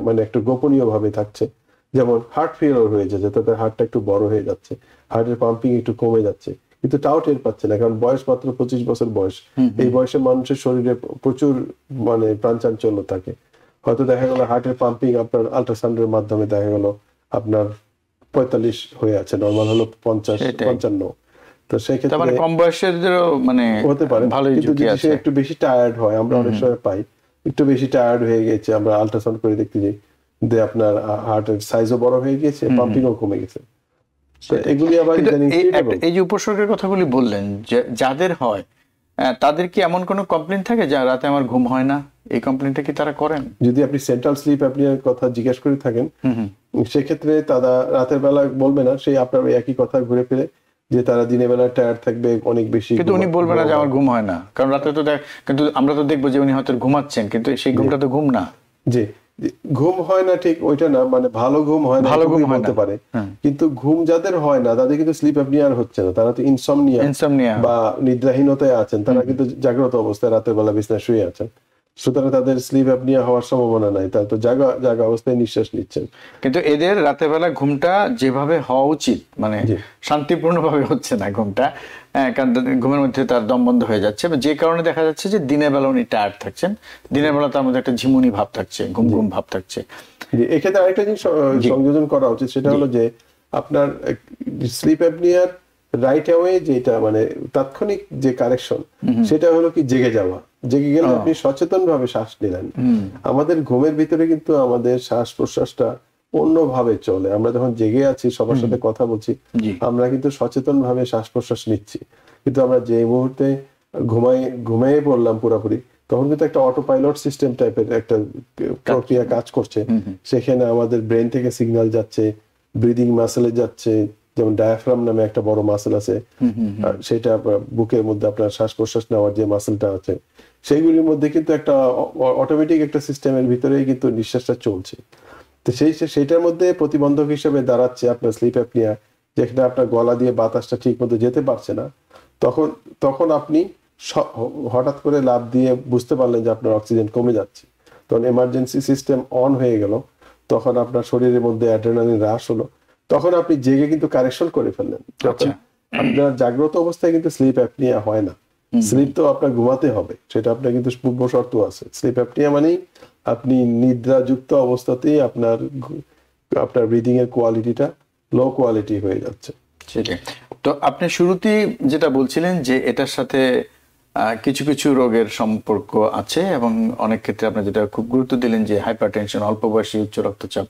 B: মানে একটু গোপনীয় ভাবে থাকছে। যেমন হার্ট ফেলিওর হয়ে যাচ্ছে, তাদের হার্টটা একটু বড় হয়ে যাচ্ছে, হার্টের পাম্পিং একটু কমে যাচ্ছে, কিন্তু তাও টের পাচ্ছে না, কারণ বয়স মাত্র 25 বছর বয়স। এই বয়সে মানুষের শরীরে প্রচুর মানে প্রাণচাঞ্চল্য থাকে। হয়তো দেখা গেল হার্টের পাম্পিং আপনার আল্ট্রাসাউন্ডের মাধ্যমে দেখা গেল আপনার 45 হয়ে আছে, নর্মাল হলো 50-55। তো সেই ক্ষেত্রে
A: কম বয়সেরদেরও মানে
B: হতে পারে,
A: ভালোই
B: কিন্তু
A: ঝুঁকি
B: যদি সে
A: আছে।
B: একটু বেশি টায়ার্ড হয়, আমরা অনেক সময় পাই একটু বেশি টায়ার্ড হয়ে গেছে, আমরা আল্ট্রাসাউন্ড করে দেখতে যাই যে আপনার হার্টের সাইজও বড় হয়ে গেছে, পাম্পিংও কমে গেছে। তো এগুলি আবার
A: কিন্তু
B: ইদানিং
A: এই যে উপসর্গের কথাগুলি বললেন, যাদের হয় তাদের কি এমন কোনো কমপ্লেইন থাকে যে রাতে আমার ঘুম হয় না, এই কমপ্লেইনটা কি তারা করেন?
B: যদি আপনি সেন্ট্রাল স্লিপ অ্যাপনিয়ার কথা জিজ্ঞেস করে থাকেন, সেক্ষেত্রে তারা রাতের বেলা বলবে না, সেই আপনার ওই একই কথা ঘুরে ফিরে যে তারা দিনের বেলা টায়ার্ড থাকবে অনেক বেশি,
A: কিন্তু উনি বলবেন না যে আমার ঘুম হয় না, কারণ রাতে তো কিন্তু আমরা তো দেখবো যে উনি হয়তো ঘুমাচ্ছেন, কিন্তু সেই ঘুমটা তো ঘুম না।
B: জি, ঘুম হয় না ঠিক ওইটা না, মানে ভালো ঘুম হয় না,
A: ভালো ঘুম
B: বলতে পারে। কিন্তু ঘুম যাদের হয় না তাদের কিন্তু স্লিপ অ্যাপনিয়ার হচ্ছে না, তারা তো ইনসমনিয়া বা নিদ্রাহীনতায় আছেন, তারা কিন্তু জাগ্রত অবস্থায় রাতের বেলা বিছানায় শুয়ে আছেন, সুতরাং তাদের স্লিপ অ্যাপনিয়া হওয়ার সম্ভাবনা নাই, তারা তো জাগা অবস্থায় নিঃশ্বাস নিচ্ছেন।
A: কিন্তু এদের রাতের বেলা ঘুমটা যেভাবে হওয়া উচিত মানে শান্তিপূর্ণভাবে হচ্ছে না ঘুমটা, কারণ ঘুমের মধ্যে তার দম বন্ধ হয়ে যাচ্ছে, যে কারণে দেখা যাচ্ছে যে দিনের বেলা উনি টায়ার্ড থাকছেন, দিনের বেলা তার মধ্যে একটা ঝিমুনি ভাব থাকছে, ঘুম ঘুম ভাব থাকছে।
B: এক্ষেত্রে আরেকটা জিনিস সংযোজন করা উচিত, সেটা হলো যে আপনার স্লিপ অ্যাপনিয়ার রাইট অ্যাওয়ে যেটা মানে তাৎক্ষণিক যে কারেকশন, সেটা হলো কি জেগে যাওয়া। জেগে গেলে আপনি সচেতন ভাবে শ্বাস নিলেন। আমাদের ঘুমের ভিতরে কিন্তু আমাদের শ্বাস প্রশ্বাসটা অন্যভাবে চলে। আমরা যখন জেগে আছি, সবার সাথে কথা বলছি, আমরা কিন্তু সচেতন ভাবে শ্বাস প্রশ্বাস নিচ্ছি। কিন্তু আমরা যে মুহূর্তে ঘুমিয়ে পড়লাম পুরোপুরি, তখন কিন্তু একটা অটো পাইলট সিস্টেম টাইপের একটা প্রক্রিয়া কাজ করছে। সেখানে আমাদের ব্রেন থেকে সিগন্যাল যাচ্ছে, ব্রিদিং মাসেলে যাচ্ছে, যেমন ডায়াফ্রাম নামে একটা বড় মাসেল আছে, সেটা বুকের মধ্যে আপনার শ্বাস প্রশ্বাস নেওয়ার যে মাসেলটা আছে, সেইগুলির মধ্যে কিন্তু একটা অটোমেটিক একটা সিস্টেমের ভিতরেই কিন্তু নিঃশ্বাসটা চলছে। তো সেইটার মধ্যে প্রতিবন্ধক হিসেবে দাঁড়াচ্ছে আপনার স্লিপ অ্যাপনিয়া, যেখানে আপনার গলা দিয়ে বাতাসটা ঠিক মতো যেতে পারছে না। তখন আপনি হঠাৎ করে লাফ দিয়ে বুঝতে পারলেন যে আপনার অক্সিজেন কমে যাচ্ছে, তখন এমার্জেন্সি সিস্টেম অন হয়ে গেল, তখন আপনার শরীরের মধ্যে অ্যাড্রেনালিন হ্রাস হলো, তখন আপনি জেগে কিন্তু কারেকশন করে ফেললেন। আপনার জাগ্রত অবস্থায় কিন্তু স্লিপ অ্যাপনিয়া হয় না। স্লিপ তো আপনার ঘুমাতে হবে, সেটা আপনার কিন্তু পূর্ব শর্ত আছে। স্লিপ অ্যাপনিয়া মানেই আপনি নিদ্রাযুক্ত অবস্থাতেই আপনার ব্রিদিং এর কোয়ালিটিটা লো কোয়ালিটি হয়ে যাচ্ছে।
A: সেটাই তো আপনি শুরুতেই যেটা বলছিলেন যে এটার সাথে কিছু কিছু রোগের সম্পর্ক আছে, এবং অনেক ক্ষেত্রে আপনি যেটা খুব গুরুত্ব দিলেন যে হাইপারটেনশন, অল্প বয়সী উচ্চ রক্তচাপ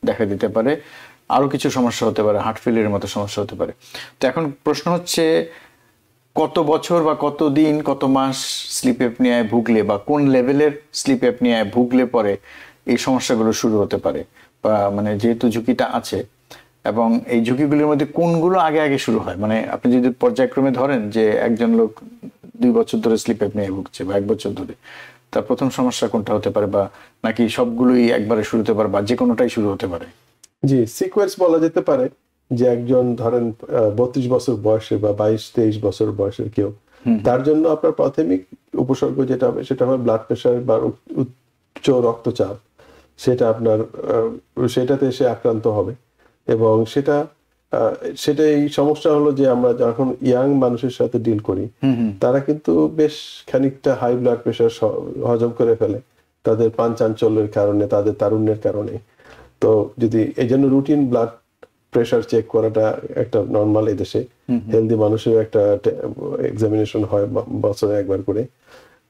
A: দেখা দিতে পারে, আরো কিছু সমস্যা হতে পারে, হার্ট ফেলিয়ারের মতো সমস্যা হতে পারে। তো এখন প্রশ্ন হচ্ছে, কত বছর বা কত দিন, কত মাস স্লিপ অ্যাপনিয়ায় ভুগলে বা কোন লেভেলের স্লিপ অ্যাপনিয়ায় ভুগলে পরে এই সমস্যাগুলো শুরু হতে পারে, বা মানে যেহেতু ঝুঁকিটা আছে, এবং এই ঝুঁকিগুলির মধ্যে কোনগুলো আগে আগে শুরু হয়? মানে আপনি যদি পর্যায়ক্রমে ধরেন যে একজন লোক 2 বছর ধরে স্লিপ অ্যাপনিয়ায় ভুগছে বা 1 বছর ধরে, তার প্রথম সমস্যা কোনটা হতে পারে, বা নাকি সবগুলোই একবারে শুরু হতে পারে, বা যে কোনোটাই শুরু হতে পারে?
B: জি, সিকোয়েন্স বলা যেতে পারে যে একজন ধরেন 32 বছর বয়সে বা 22-23 বছর বয়সের কেউ, তার জন্য আপনার প্রাথমিক উপসর্গ যেটা হবে সেটা হবে ব্লাড প্রেশার বা উচ্চ রক্তচাপ। সেটা আপনার সেটাতে সে আক্রান্ত হবে, এবং সেটাই সমস্যা হলো যে আমরা যখন ইয়াং মানুষের সাথে ডিল করি, তারা কিন্তু বেশ খানিকটা হাই ব্লাড প্রেশার হজম করে ফেলে তাদের পাঞ্চাঞ্চল্যের কারণে, তাদের তারুণ্যের কারণে। তো যদি এই জন্য রুটিন ব্লাড প্রেশার চেক করাটা একটা নর্মাল, এদেশে হেলদি মানুষের একটা এক্সামিনেশন হয় বছরে একবার করে।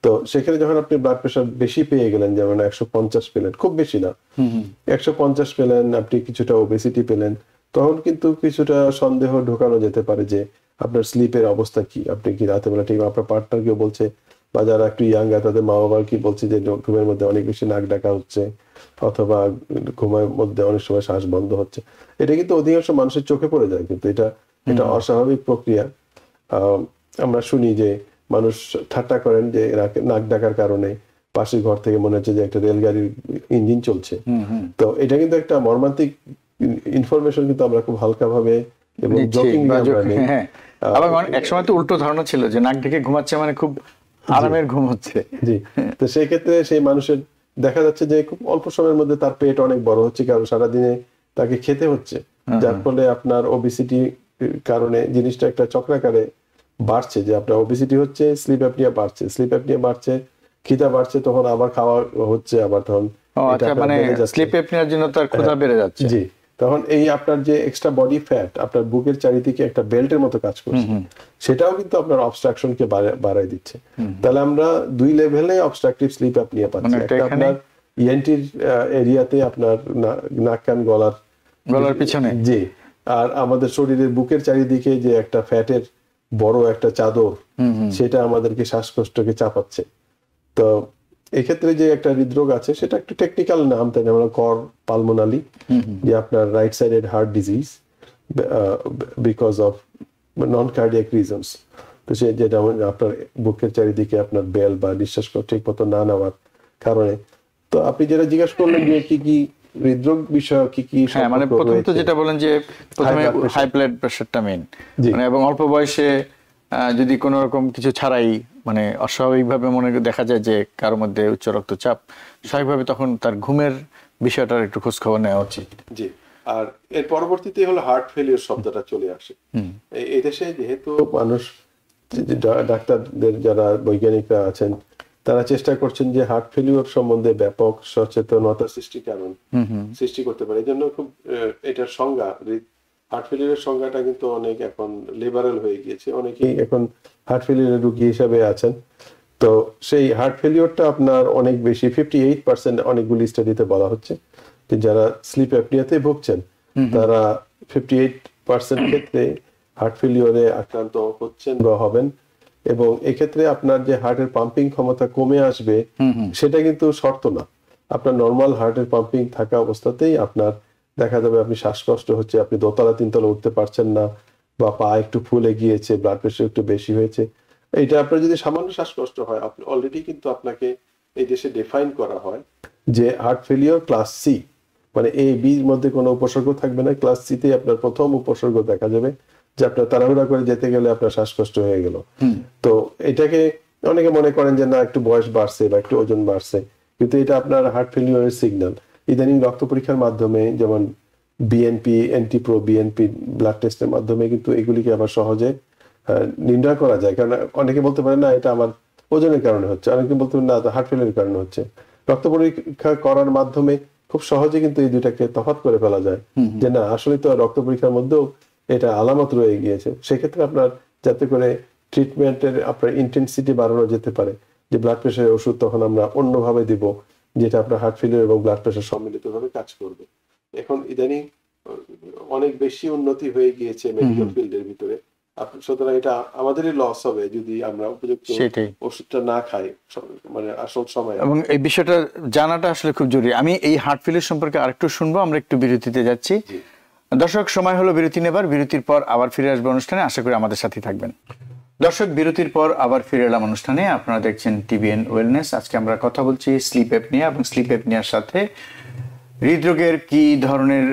B: তো সেখানে যখন আপনি ব্লাড প্রেশার বেশি পেয়ে গেলেন, যেমন 150 পেলেন, খুব বেশি না, 150 পেলেন, আপনি কিছুটা ওবেসিটি পেলেন, তখন কিন্তু কিছুটা সন্দেহ ঢোকানো যেতে পারে যে আপনার স্লিপের অবস্থা কি, আপনি কি রাতে বেলা ঠিক, আপনার পার্টনার কেউ বলছে, বা যারা একটু ইয়াং তাদের মা বাবা কি বলছে যে ঘুমের মধ্যে অনেক বেশি নাক ডাকা হচ্ছে, অথবা ঘুমের মধ্যে অনেক সময় শ্বাস বন্ধ হচ্ছে। এটা কিন্তু অধিকাংশ মানুষের চোখে পড়ে যায়, কিন্তু এটা অস্বাভাবিক প্রক্রিয়া। আমরা শুনি যে মানুষ ঠাট্টা করেন যে নাক ডাকার কারণে পাশের ঘর থেকে মনে হচ্ছে যে একটা রেলগাড়ির ইঞ্জিন চলছে। তো এটা কিন্তু একটা মর্মান্তিক ইনফরমেশন, কিন্তু আমরা খুব হালকা ভাবে এবং জোকিংলি আমরা নেই।
A: আবার এক সময় তো উল্টো ধারণা ছিল যে নাক ডেকে ঘুমাচ্ছে মানে খুব আরামের ঘুম হচ্ছে।
B: জি, তো সেই ক্ষেত্রে সেই মানুষের দেখা যাচ্ছে যে খুব অল্প সময়ের মধ্যে তার পেট অনেক বড় হচ্ছে, কারণ সারাদিনে তাকে খেতে হচ্ছে, যার ফলে আপনার ওবেসিটি কারণে জিনিসটা একটা চক্রাকারে বাড়ছে, যে আপনার ওবেসিটি হচ্ছে, স্লিপ অ্যাপনিয়া বাড়ছে, স্লিপ অ্যাপনিয়া বাড়ছে, খিদা বাড়ছে, তখন আবার খাওয়া হচ্ছে, আবার তখন
A: আচ্ছা, মানে স্লিপ অ্যাপনিয়ার জন্য তার ক্ষুধা বেড়ে যাচ্ছে।
B: জি, তখন এই আপনার যে এক্সট্রা বডি ফ্যাট আপনার বুকের চারিদিকে একটা বেল্টের মতো কাজ করছে, সেটাও কিন্তু আপনার অবস্ট্রাকশনকে বাড়ায় দিচ্ছে। তাহলে আমরা দুই লেভেলে অবস্ট্রাকটিভ স্লিপ অ্যাপনিয়া পাচ্ছি, একটা আপনার ইএনটির এরিয়াতে, আপনার নাক কান গলার
A: পিছনে,
B: জি, আর আমাদের শরীরের বুকের চারিদিকে যে একটা ফ্যাটের বড় একটা চাদর, সেটা আমাদেরকে শ্বাসকষ্টকে চাপাচ্ছে। তো এক্ষেত্রে যে একটা হৃদরোগ আছে, সেটা একটু টেকনিক্যাল নাম, তাই আমরা কর পালমোনালি, যে আপনার right sided heart disease because of non cardiac reasons. তো সে যেটা আপনার বুকের চারিদিকে আপনার বেল বা নিঃশ্বাস ঠিক মতো না নেওয়ার কারণে। তো আপনি যেটা জিজ্ঞাসা করলেন যে কি কি হৃদরোগ বিষয় কি কি,
A: হ্যাঁ, মানে প্রথমত যেটা বলেন যে প্রথমে হাই ব্লাড প্রেশারটা মেইন, মানে এবং অল্প বয়সে যদি কোনো রকম কিছু ছাড়াই মানে অস্বাভাবিকভাবে মনে দেখা যায় যে কারোর মধ্যে উচ্চ রক্তচাপ, স্বাভাবিকভাবে তখন তার ঘুমের বিষয়টার একটু খোঁজ খবর নেওয়া উচিত।
B: জি, আর এর পরবর্তীতে হলো হার্ট ফেলিওর শব্দটা চলে আসে। এই দেশে যেহেতু মানুষ, ডাক্তারদের যারা বৈজ্ঞানিকরা আছেন, তারা চেষ্টা করছেন যে হার্ট ফেলিওর সম্বন্ধে ব্যাপক সচেতনতা সৃষ্টি করতে পারে। এই জন্য খুব এটার সংজ্ঞা, হার্ট ফেলিওরের সংজ্ঞাটা কিন্তু অনেক এখন লিবারেল হয়ে গিয়েছে, অনেকেই এখন হার্ট ফেলিওরের রোগী হিসাবে আছেন। তো সেই হার্ট ফেলিওরটা আপনার অনেক বেশি, 58% অনেকগুলি স্টাডিতে বলা হচ্ছে যে যারা স্লিপ অ্যাপনিয়াতে ভুগছেন, তারা 58% ক্ষেত্রে হার্ট ফেলিওরে আক্রান্ত হচ্ছেন বা হবেন। এবং এক্ষেত্রে আপনার যে হার্টের পাম্পিং ক্ষমতা কমে আসবে, সেটা কিন্তু শর্ত না। আপনার নর্মাল হার্টের পাম্পিং থাকা অবস্থাতেই আপনার দেখা যাবে আপনি শ্বাসকষ্ট হচ্ছে, আপনি দোতলা তিনতলা উঠতে পারছেন না, বা পা একটু ফুলে গিয়েছে, ব্লাড প্রেশার একটু বেশি হয়েছে। এটা আপনার যদি সামান্য শ্বাসকষ্ট হয়, আপনি অলরেডি কিন্তু আপনাকে এই দেশে ডিফাইন করা হয় যে হার্ট ফেলিওর ক্লাস সি, মানে এ বির মধ্যে কোনো উপসর্গ থাকবে না, ক্লাস সি তে আপনার প্রথম উপসর্গ দেখা যাবে যে আপনার তাড়াহুড়া করে যেতে গেলে আপনার শ্বাসকষ্ট হয়ে গেল। তো এটাকে অনেকে মনে করেন যে না, একটু বয়স বাড়ছে বা একটু ওজন বাড়ছে, কিন্তু এটা আপনার হার্ট ফেলিওরের সিগন্যাল। ইদানিং রক্ত পরীক্ষার মাধ্যমে, যেমন বিএনপি, এন্টিপ্রো বিএনপি ব্লাড টেস্টের মাধ্যমে কিন্তু এগুলিকে আবার সহজে নির্ণয় করা যায়। কারণ অনেকে বলতে পারে না এটা আমার ওজনের কারণে হচ্ছে, অনেকে বলতে পারে না হার্ট ফেলিওরের কারণে হচ্ছে। রক্ত পরীক্ষা করার মাধ্যমে খুব সহজে কিন্তু এই দুইটাকে তফাৎ করে ফেলা যায়, যে না আসলে তো রক্ত পরীক্ষার মধ্যেও এটা আলামত রয়ে গিয়েছে। সেক্ষেত্রে আপনার যাতে করে ট্রিটমেন্টের আপনার ইন্টেন্সিটি বাড়ানো যেতে পারে, যে ব্লাড প্রেশারের ওষুধ তখন আমরা অন্যভাবে দিব, যেটা আপনার হার্ট ফেলিওর এবং ব্লাড প্রেশার সম্মিলিতভাবে কাজ করবে। এখন ইদানিং অনেক বেশি উন্নতি হয়ে গিয়েছে মেডিকেল ফিল্ডের ভিতরে। সুতরাং এটা আমাদেরই লস হবে যদি আমরা উপযুক্ত ওষুধটা না খাই, মানে আসল সময়।
A: এবং এই বিষয়টা জানাটা আসলে খুব জরুরি। আমি এই হার্ট ফেলিওর সম্পর্কে আরেকটু শুনবো, আমরা একটু বিরতিতে যাচ্ছি। দর্শক, সময় হলো বিরতি নেবার। বিরতির পর আবার ফিরে আসবে অনুষ্ঠানে, আশা করি আমাদের সাথেই থাকবেন। দর্শক, বিরতির পর আবার ফিরে এলাম অনুষ্ঠানে। আপনারা দেখছেন টিবিএন ওয়েলনেস। আজকে আমরা কথা বলছি স্লিপ অ্যাপনিয়া এবং স্লিপ অ্যাপনিয়ার সাথে হৃদরোগের কি ধরনের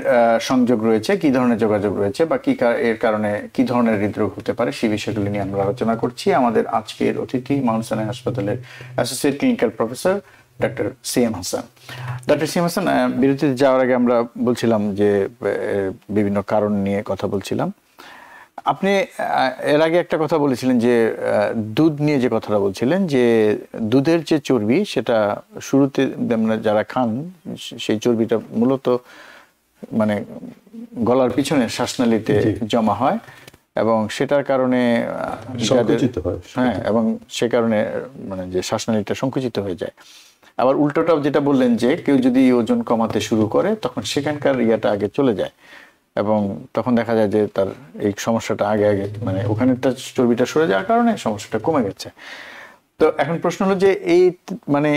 A: সংযোগ রয়েছে, কি ধরনের যোগাযোগ রয়েছে, বা কি এর কারণে কি ধরনের হৃদরোগ হতে পারে, সেই বিষয়গুলি নিয়ে আমরা আলোচনা করছি। আমাদের আজকের অতিথি মাউন্ট সিনাই হাসপাতালের associate clinical professor doctor CM Hasan. Doctor CM Hasan, বিরতিতে যাওয়ার আগে আমরা বলছিলাম যে বিভিন্ন কারণ নিয়ে কথা বলছিলাম। আপনি এর আগে একটা কথা বলেছিলেন যে দুধ নিয়ে যে কথাটা বলছিলেন, যে দুধের যে চর্বি সেটা শুরুতে যারা খান সেই চর্বিটা মূলত মানে গলার পিছনে শ্বাসনালীতে জমা হয় এবং সেটার কারণে হ্যাঁ, এবং সে কারণে মানে যে শ্বাসনালীটা সংকুচিত হয়ে যায়। আবার উল্টোটাও যেটা বললেন যে কেউ যদি ওজন কমাতে শুরু করে তখন সেখানকার ইয়েটা আগে চলে যায় এবং তখন দেখা যায় যে তার এই সমস্যাটা আগে মানে ওখানে তার চর্বিটা সরে যাওয়ার কারণে সমস্যাটা কমে গেছে। তো এখন প্রশ্ন হলো যে এই মানে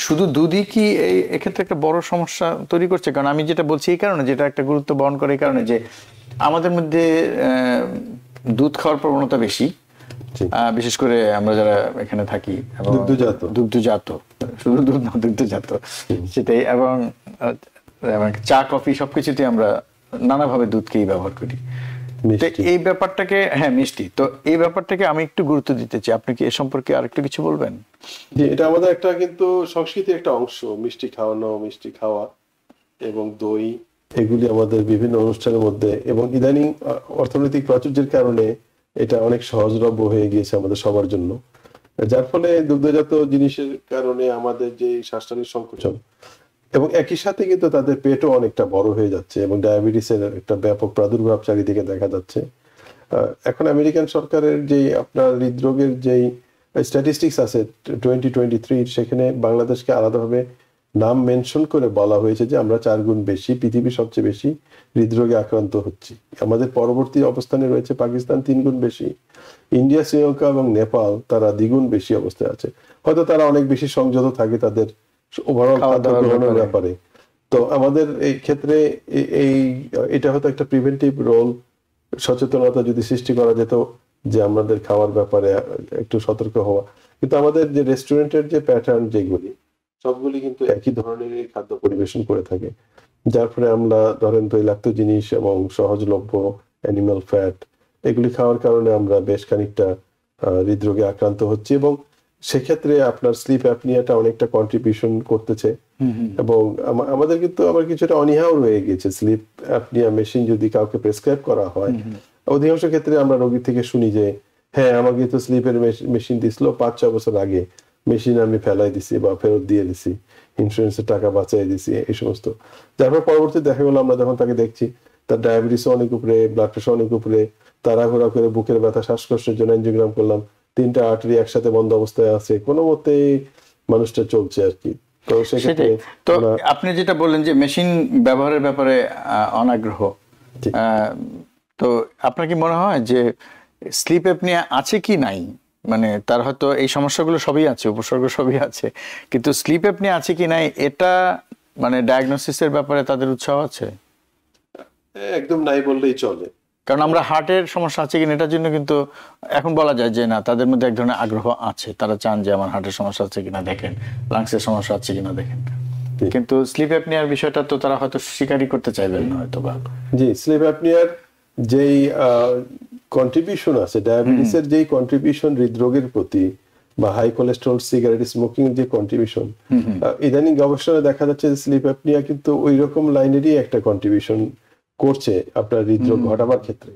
A: শুধু দুধই কি এক্ষেত্রে একটা বড় সমস্যা তৈরি করছে? কারণ আমি যেটা বলছি এই কারণে, যেটা একটা গুরুত্ব বহন করে এই কারণে যে আমাদের মধ্যে দুধ খাওয়ার প্রবণতা বেশি, বিশেষ করে আমরা যারা এখানে থাকি, এবং দুগ্ধজাত, শুধু দুধ না, দুগ্ধজাত সেটাই, এবং চা কফি সবকিছুতে আমরা নানাভাবে দুধকেই ব্যবহার করি। এই ব্যাপারটাকে, হ্যাঁ মিষ্টি, তো এই ব্যাপারটাকে আমি একটু গুরুত্ব দিতে চাই। আপনি কি এ সম্পর্কে আরেকটু কিছু বলবেন?
B: জি, এটা আমাদের একটা কিন্তু সংস্কৃতির একটা অংশ, মিষ্টি খাওয়ানো, মিষ্টি খাওয়া। এবং দই এগুলি আমাদের বিভিন্ন অনুষ্ঠানের মধ্যে, এবং ইদানিং অর্থনৈতিক প্রাচুর্যের কারণে এটা অনেক সহজলভ্য হয়ে গিয়েছে আমাদের সবার জন্য, যার ফলে দুগ্ধজাত জিনিসের কারণে আমাদের যে শ্বাসনালীর সংকোচন এবং একই সাথে কিন্তু তাদের পেটও অনেকটা বড় হয়ে যাচ্ছে এবং ডায়াবেটিসের একটা ব্যাপক প্রাদুর্ভাব চারিদিকে দেখা যাচ্ছে। এখন আমেরিকান সরকারের যে আপনার হৃদরোগের যেই স্ট্যাটিস্টিক্স আছে 2023, সেখানে বাংলাদেশকে আলাদাভাবে নাম মেনশন করে বলা হয়েছে যে আমরা 4 গুণ বেশি, পৃথিবীর সবচেয়ে বেশি হৃদরোগে আক্রান্ত হচ্ছি। আমাদের পরবর্তী অবস্থানে রয়েছে পাকিস্তান 3 গুণ বেশি, ইন্ডিয়া, শ্রীলঙ্কা এবং নেপাল তারা দ্বিগুণ বেশি অবস্থায় আছে। হয়তো তারা অনেক বেশি সংযত থাকে তাদের ওভারঅল খাদ্য গ্রহণের ব্যাপারে। তো আমাদের এই ক্ষেত্রে এটা হয়তো একটা প্রিভেন্টিভ রোল, সচেতনতা যদি সৃষ্টি করা যেত যে আমাদের খাওয়ার ব্যাপারে একটু সতর্ক হওয়া। কিন্তু আমাদের যে রেস্টুরেন্টের যে প্যাটার্ন যেগুলি সবগুলি কিন্তু একই ধরনের খাদ্য পরিবেশন করে থাকে, যার ফলে আমরা ধরেন তৈলাক্ত জিনিস এবং সহজলভ্য অ্যানিমাল ফ্যাট এগুলি খাওয়ার কারণে আমরা বেশ খানিকটা হৃদরোগে আক্রান্ত হচ্ছি, এবং সেক্ষেত্রে আপনার স্লিপ অ্যাপনিয়াটা অনেকটা কন্ট্রিবিউশন করতেছে। এবং আমাদের কিন্তু আবার কিছুটা অনীহাও রয়ে গেছে। স্লিপ অ্যাপনিয়া মেশিন যদি কাউকে প্রেসক্রাইব করা হয়, অধিকাংশ ক্ষেত্রে আমরা রোগী থেকে শুনি যে হ্যাঁ আমাকে তো স্লিপের মেশিন দিছিল 5-6 বছর আগে, মেশিন আমি ফেলাই দিছি বা ফেরত দিয়ে দিছি, ইন্স্যুরেন্সের টাকা বাঁচাই দিছি, এই সমস্ত। যারপর পরবর্তী দেখা গেলো আমরা যখন তাকে দেখছি তার ডায়াবেটিস অনেক উপরে, ব্লাড প্রেশার অনেক উপরে, তাড়াহুড়া করে বুকের ব্যথা শ্বাসকষ্টের জন্য এনজিওগ্রাম করলাম, 3টা আর্টারি একসাথে বন্ধ অবস্থায় আছে, কোনো মতেই মানুষটা চলছে আর কি। তো সেক্ষেত্রে
A: তো আপনি যেটা বললেন যে মেশিন ব্যবহারের ব্যাপারে অনাগ্রহ, তো আপনার কি মনে হয় যে স্লিপ অ্যাপনিয়া আছে কি নাই, মানে তার হয়তো এই সমস্যাগুলো সবই আছে, উপসর্গ সবই আছে, কিন্তু স্লিপ অ্যাপনিয়া আছে কি নাই এটা মানে ডায়াগনোসিসের ব্যাপারে তাদের উৎসাহ আছে?
B: একদম নাই বললেই চলে,
A: কারণ আমরা হার্টের সমস্যা আছে কিনা এটার জন্য কিন্তু এখন বলা যায় যে না, তাদের মধ্যে এক ধরনের আগ্রহ আছে, তারা চান যে আমার হার্টের সমস্যা আছে কিনা দেখেন, লাংসের সমস্যা আছে কিনা দেখেন, কিন্তু স্লিপ অ্যাপনিয়ার বিষয়টা তো তারা হয়তো স্বীকারই করতে চাইবেন না হয়তো বা।
B: জি, স্লিপ অ্যাপনিয়ার যেই কন্ট্রিবিউশন আছে, ডায়াবেটিসের যেই কন্ট্রিবিউশন হৃদরোগের প্রতি বা হাই কোলেস্টেরল, সিগারেট স্মোকিং যে কন্ট্রিবিউশন, ইদানিং গবেষণায় দেখা যাচ্ছে যে স্লিপ অ্যাপনিয়া কিন্তু ওই রকম লাইনেরই একটা কন্ট্রিবিউশন করছে আপনার হৃদরোগ ঘটাবার ক্ষেত্রে।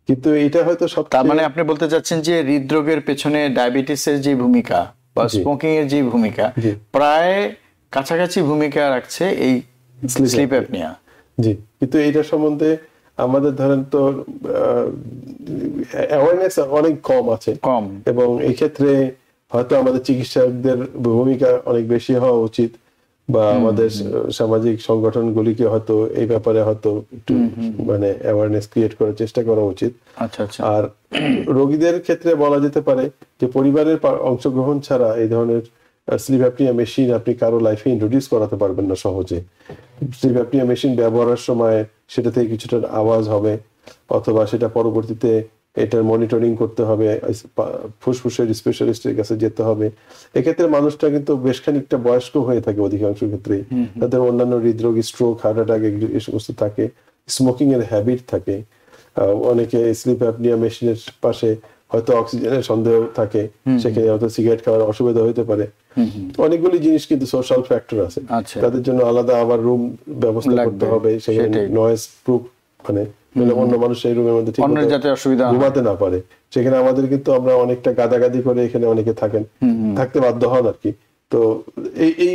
B: কিন্তু এটা হয়তো সব,
A: তার মানে আপনি বলতে চাচ্ছেন যে হৃদরোগের পেছনে ডায়াবেটিসের যে ভূমিকা বা স্মোকিং এর যে ভূমিকা প্রায় কাছাকাছি ভূমিকা রাখছে এই স্লিপ অ্যাপনিয়া।
B: জি, কিন্তু এইটা সম্বন্ধে আমাদের ধরেন তো অ্যাওয়ারনেস অনেক কম আছে, এবং এই ক্ষেত্রে হয়তো আমাদের চিকিৎসকদের ভূমিকা অনেক বেশি হওয়া উচিত, বা আমাদের সামাজিক সংগঠনগুলিকে হয়তো এই ব্যাপারে হয়তো একটু মানে অ্যাওয়ারনেস ক্রিয়েট করার চেষ্টা করা উচিত। আর রোগীদের ক্ষেত্রে বলা যেতে পারে যে পরিবারের অংশগ্রহণ ছাড়া এই ধরনের স্লিপ অ্যাপনিয়া মেশিন আপনি কারো লাইফে ইন্ট্রোডিউস করাতে পারবেন না সহজে। স্লিপ অ্যাপনিয়া মেশিন ব্যবহারের সময় সেটা থেকে কিছুটা আওয়াজ হবে, অথবা সেটা পরবর্তীতে এটার মনিটরিং করতে হবে, ফুসফুসের স্পেশালিস্টের কাছে যেতে হবে। এক্ষেত্রে মানুষটা কিন্তু বেশ খানিকটা বয়স্ক হয়ে থাকে অধিকাংশ ক্ষেত্রে, তাদের অন্যান্য হৃদরোগ, স্ট্রোক, হার্ট অ্যাটাক এই সমস্ত থাকে, স্মোকিং এর হ্যাবিট থাকে, অনেকে স্লিপ অ্যাপনিয়া মেশিনের পাশে হয়তো অক্সিজেনের সন্দেহ থাকে, সেখানে হয়তো সিগারেট খাওয়ার অসুবিধা হতে পারে। অনেকগুলি জিনিস কিন্তু সোশ্যাল ফ্যাক্টর আছে, তাদের জন্য আলাদা আবার রুম ব্যবস্থা করতে হবে, সেখানে নয়েজ প্রুফ, মানে অন্য মানুষ এই রুমের মধ্যে ঠিক ঘুমাতে না পারে। সেখানে আমাদের কিন্তু আমরা অনেকটা গাদাগাদি করে এখানে অনেকে থাকতে বাধ্য হন আর কি। তো এই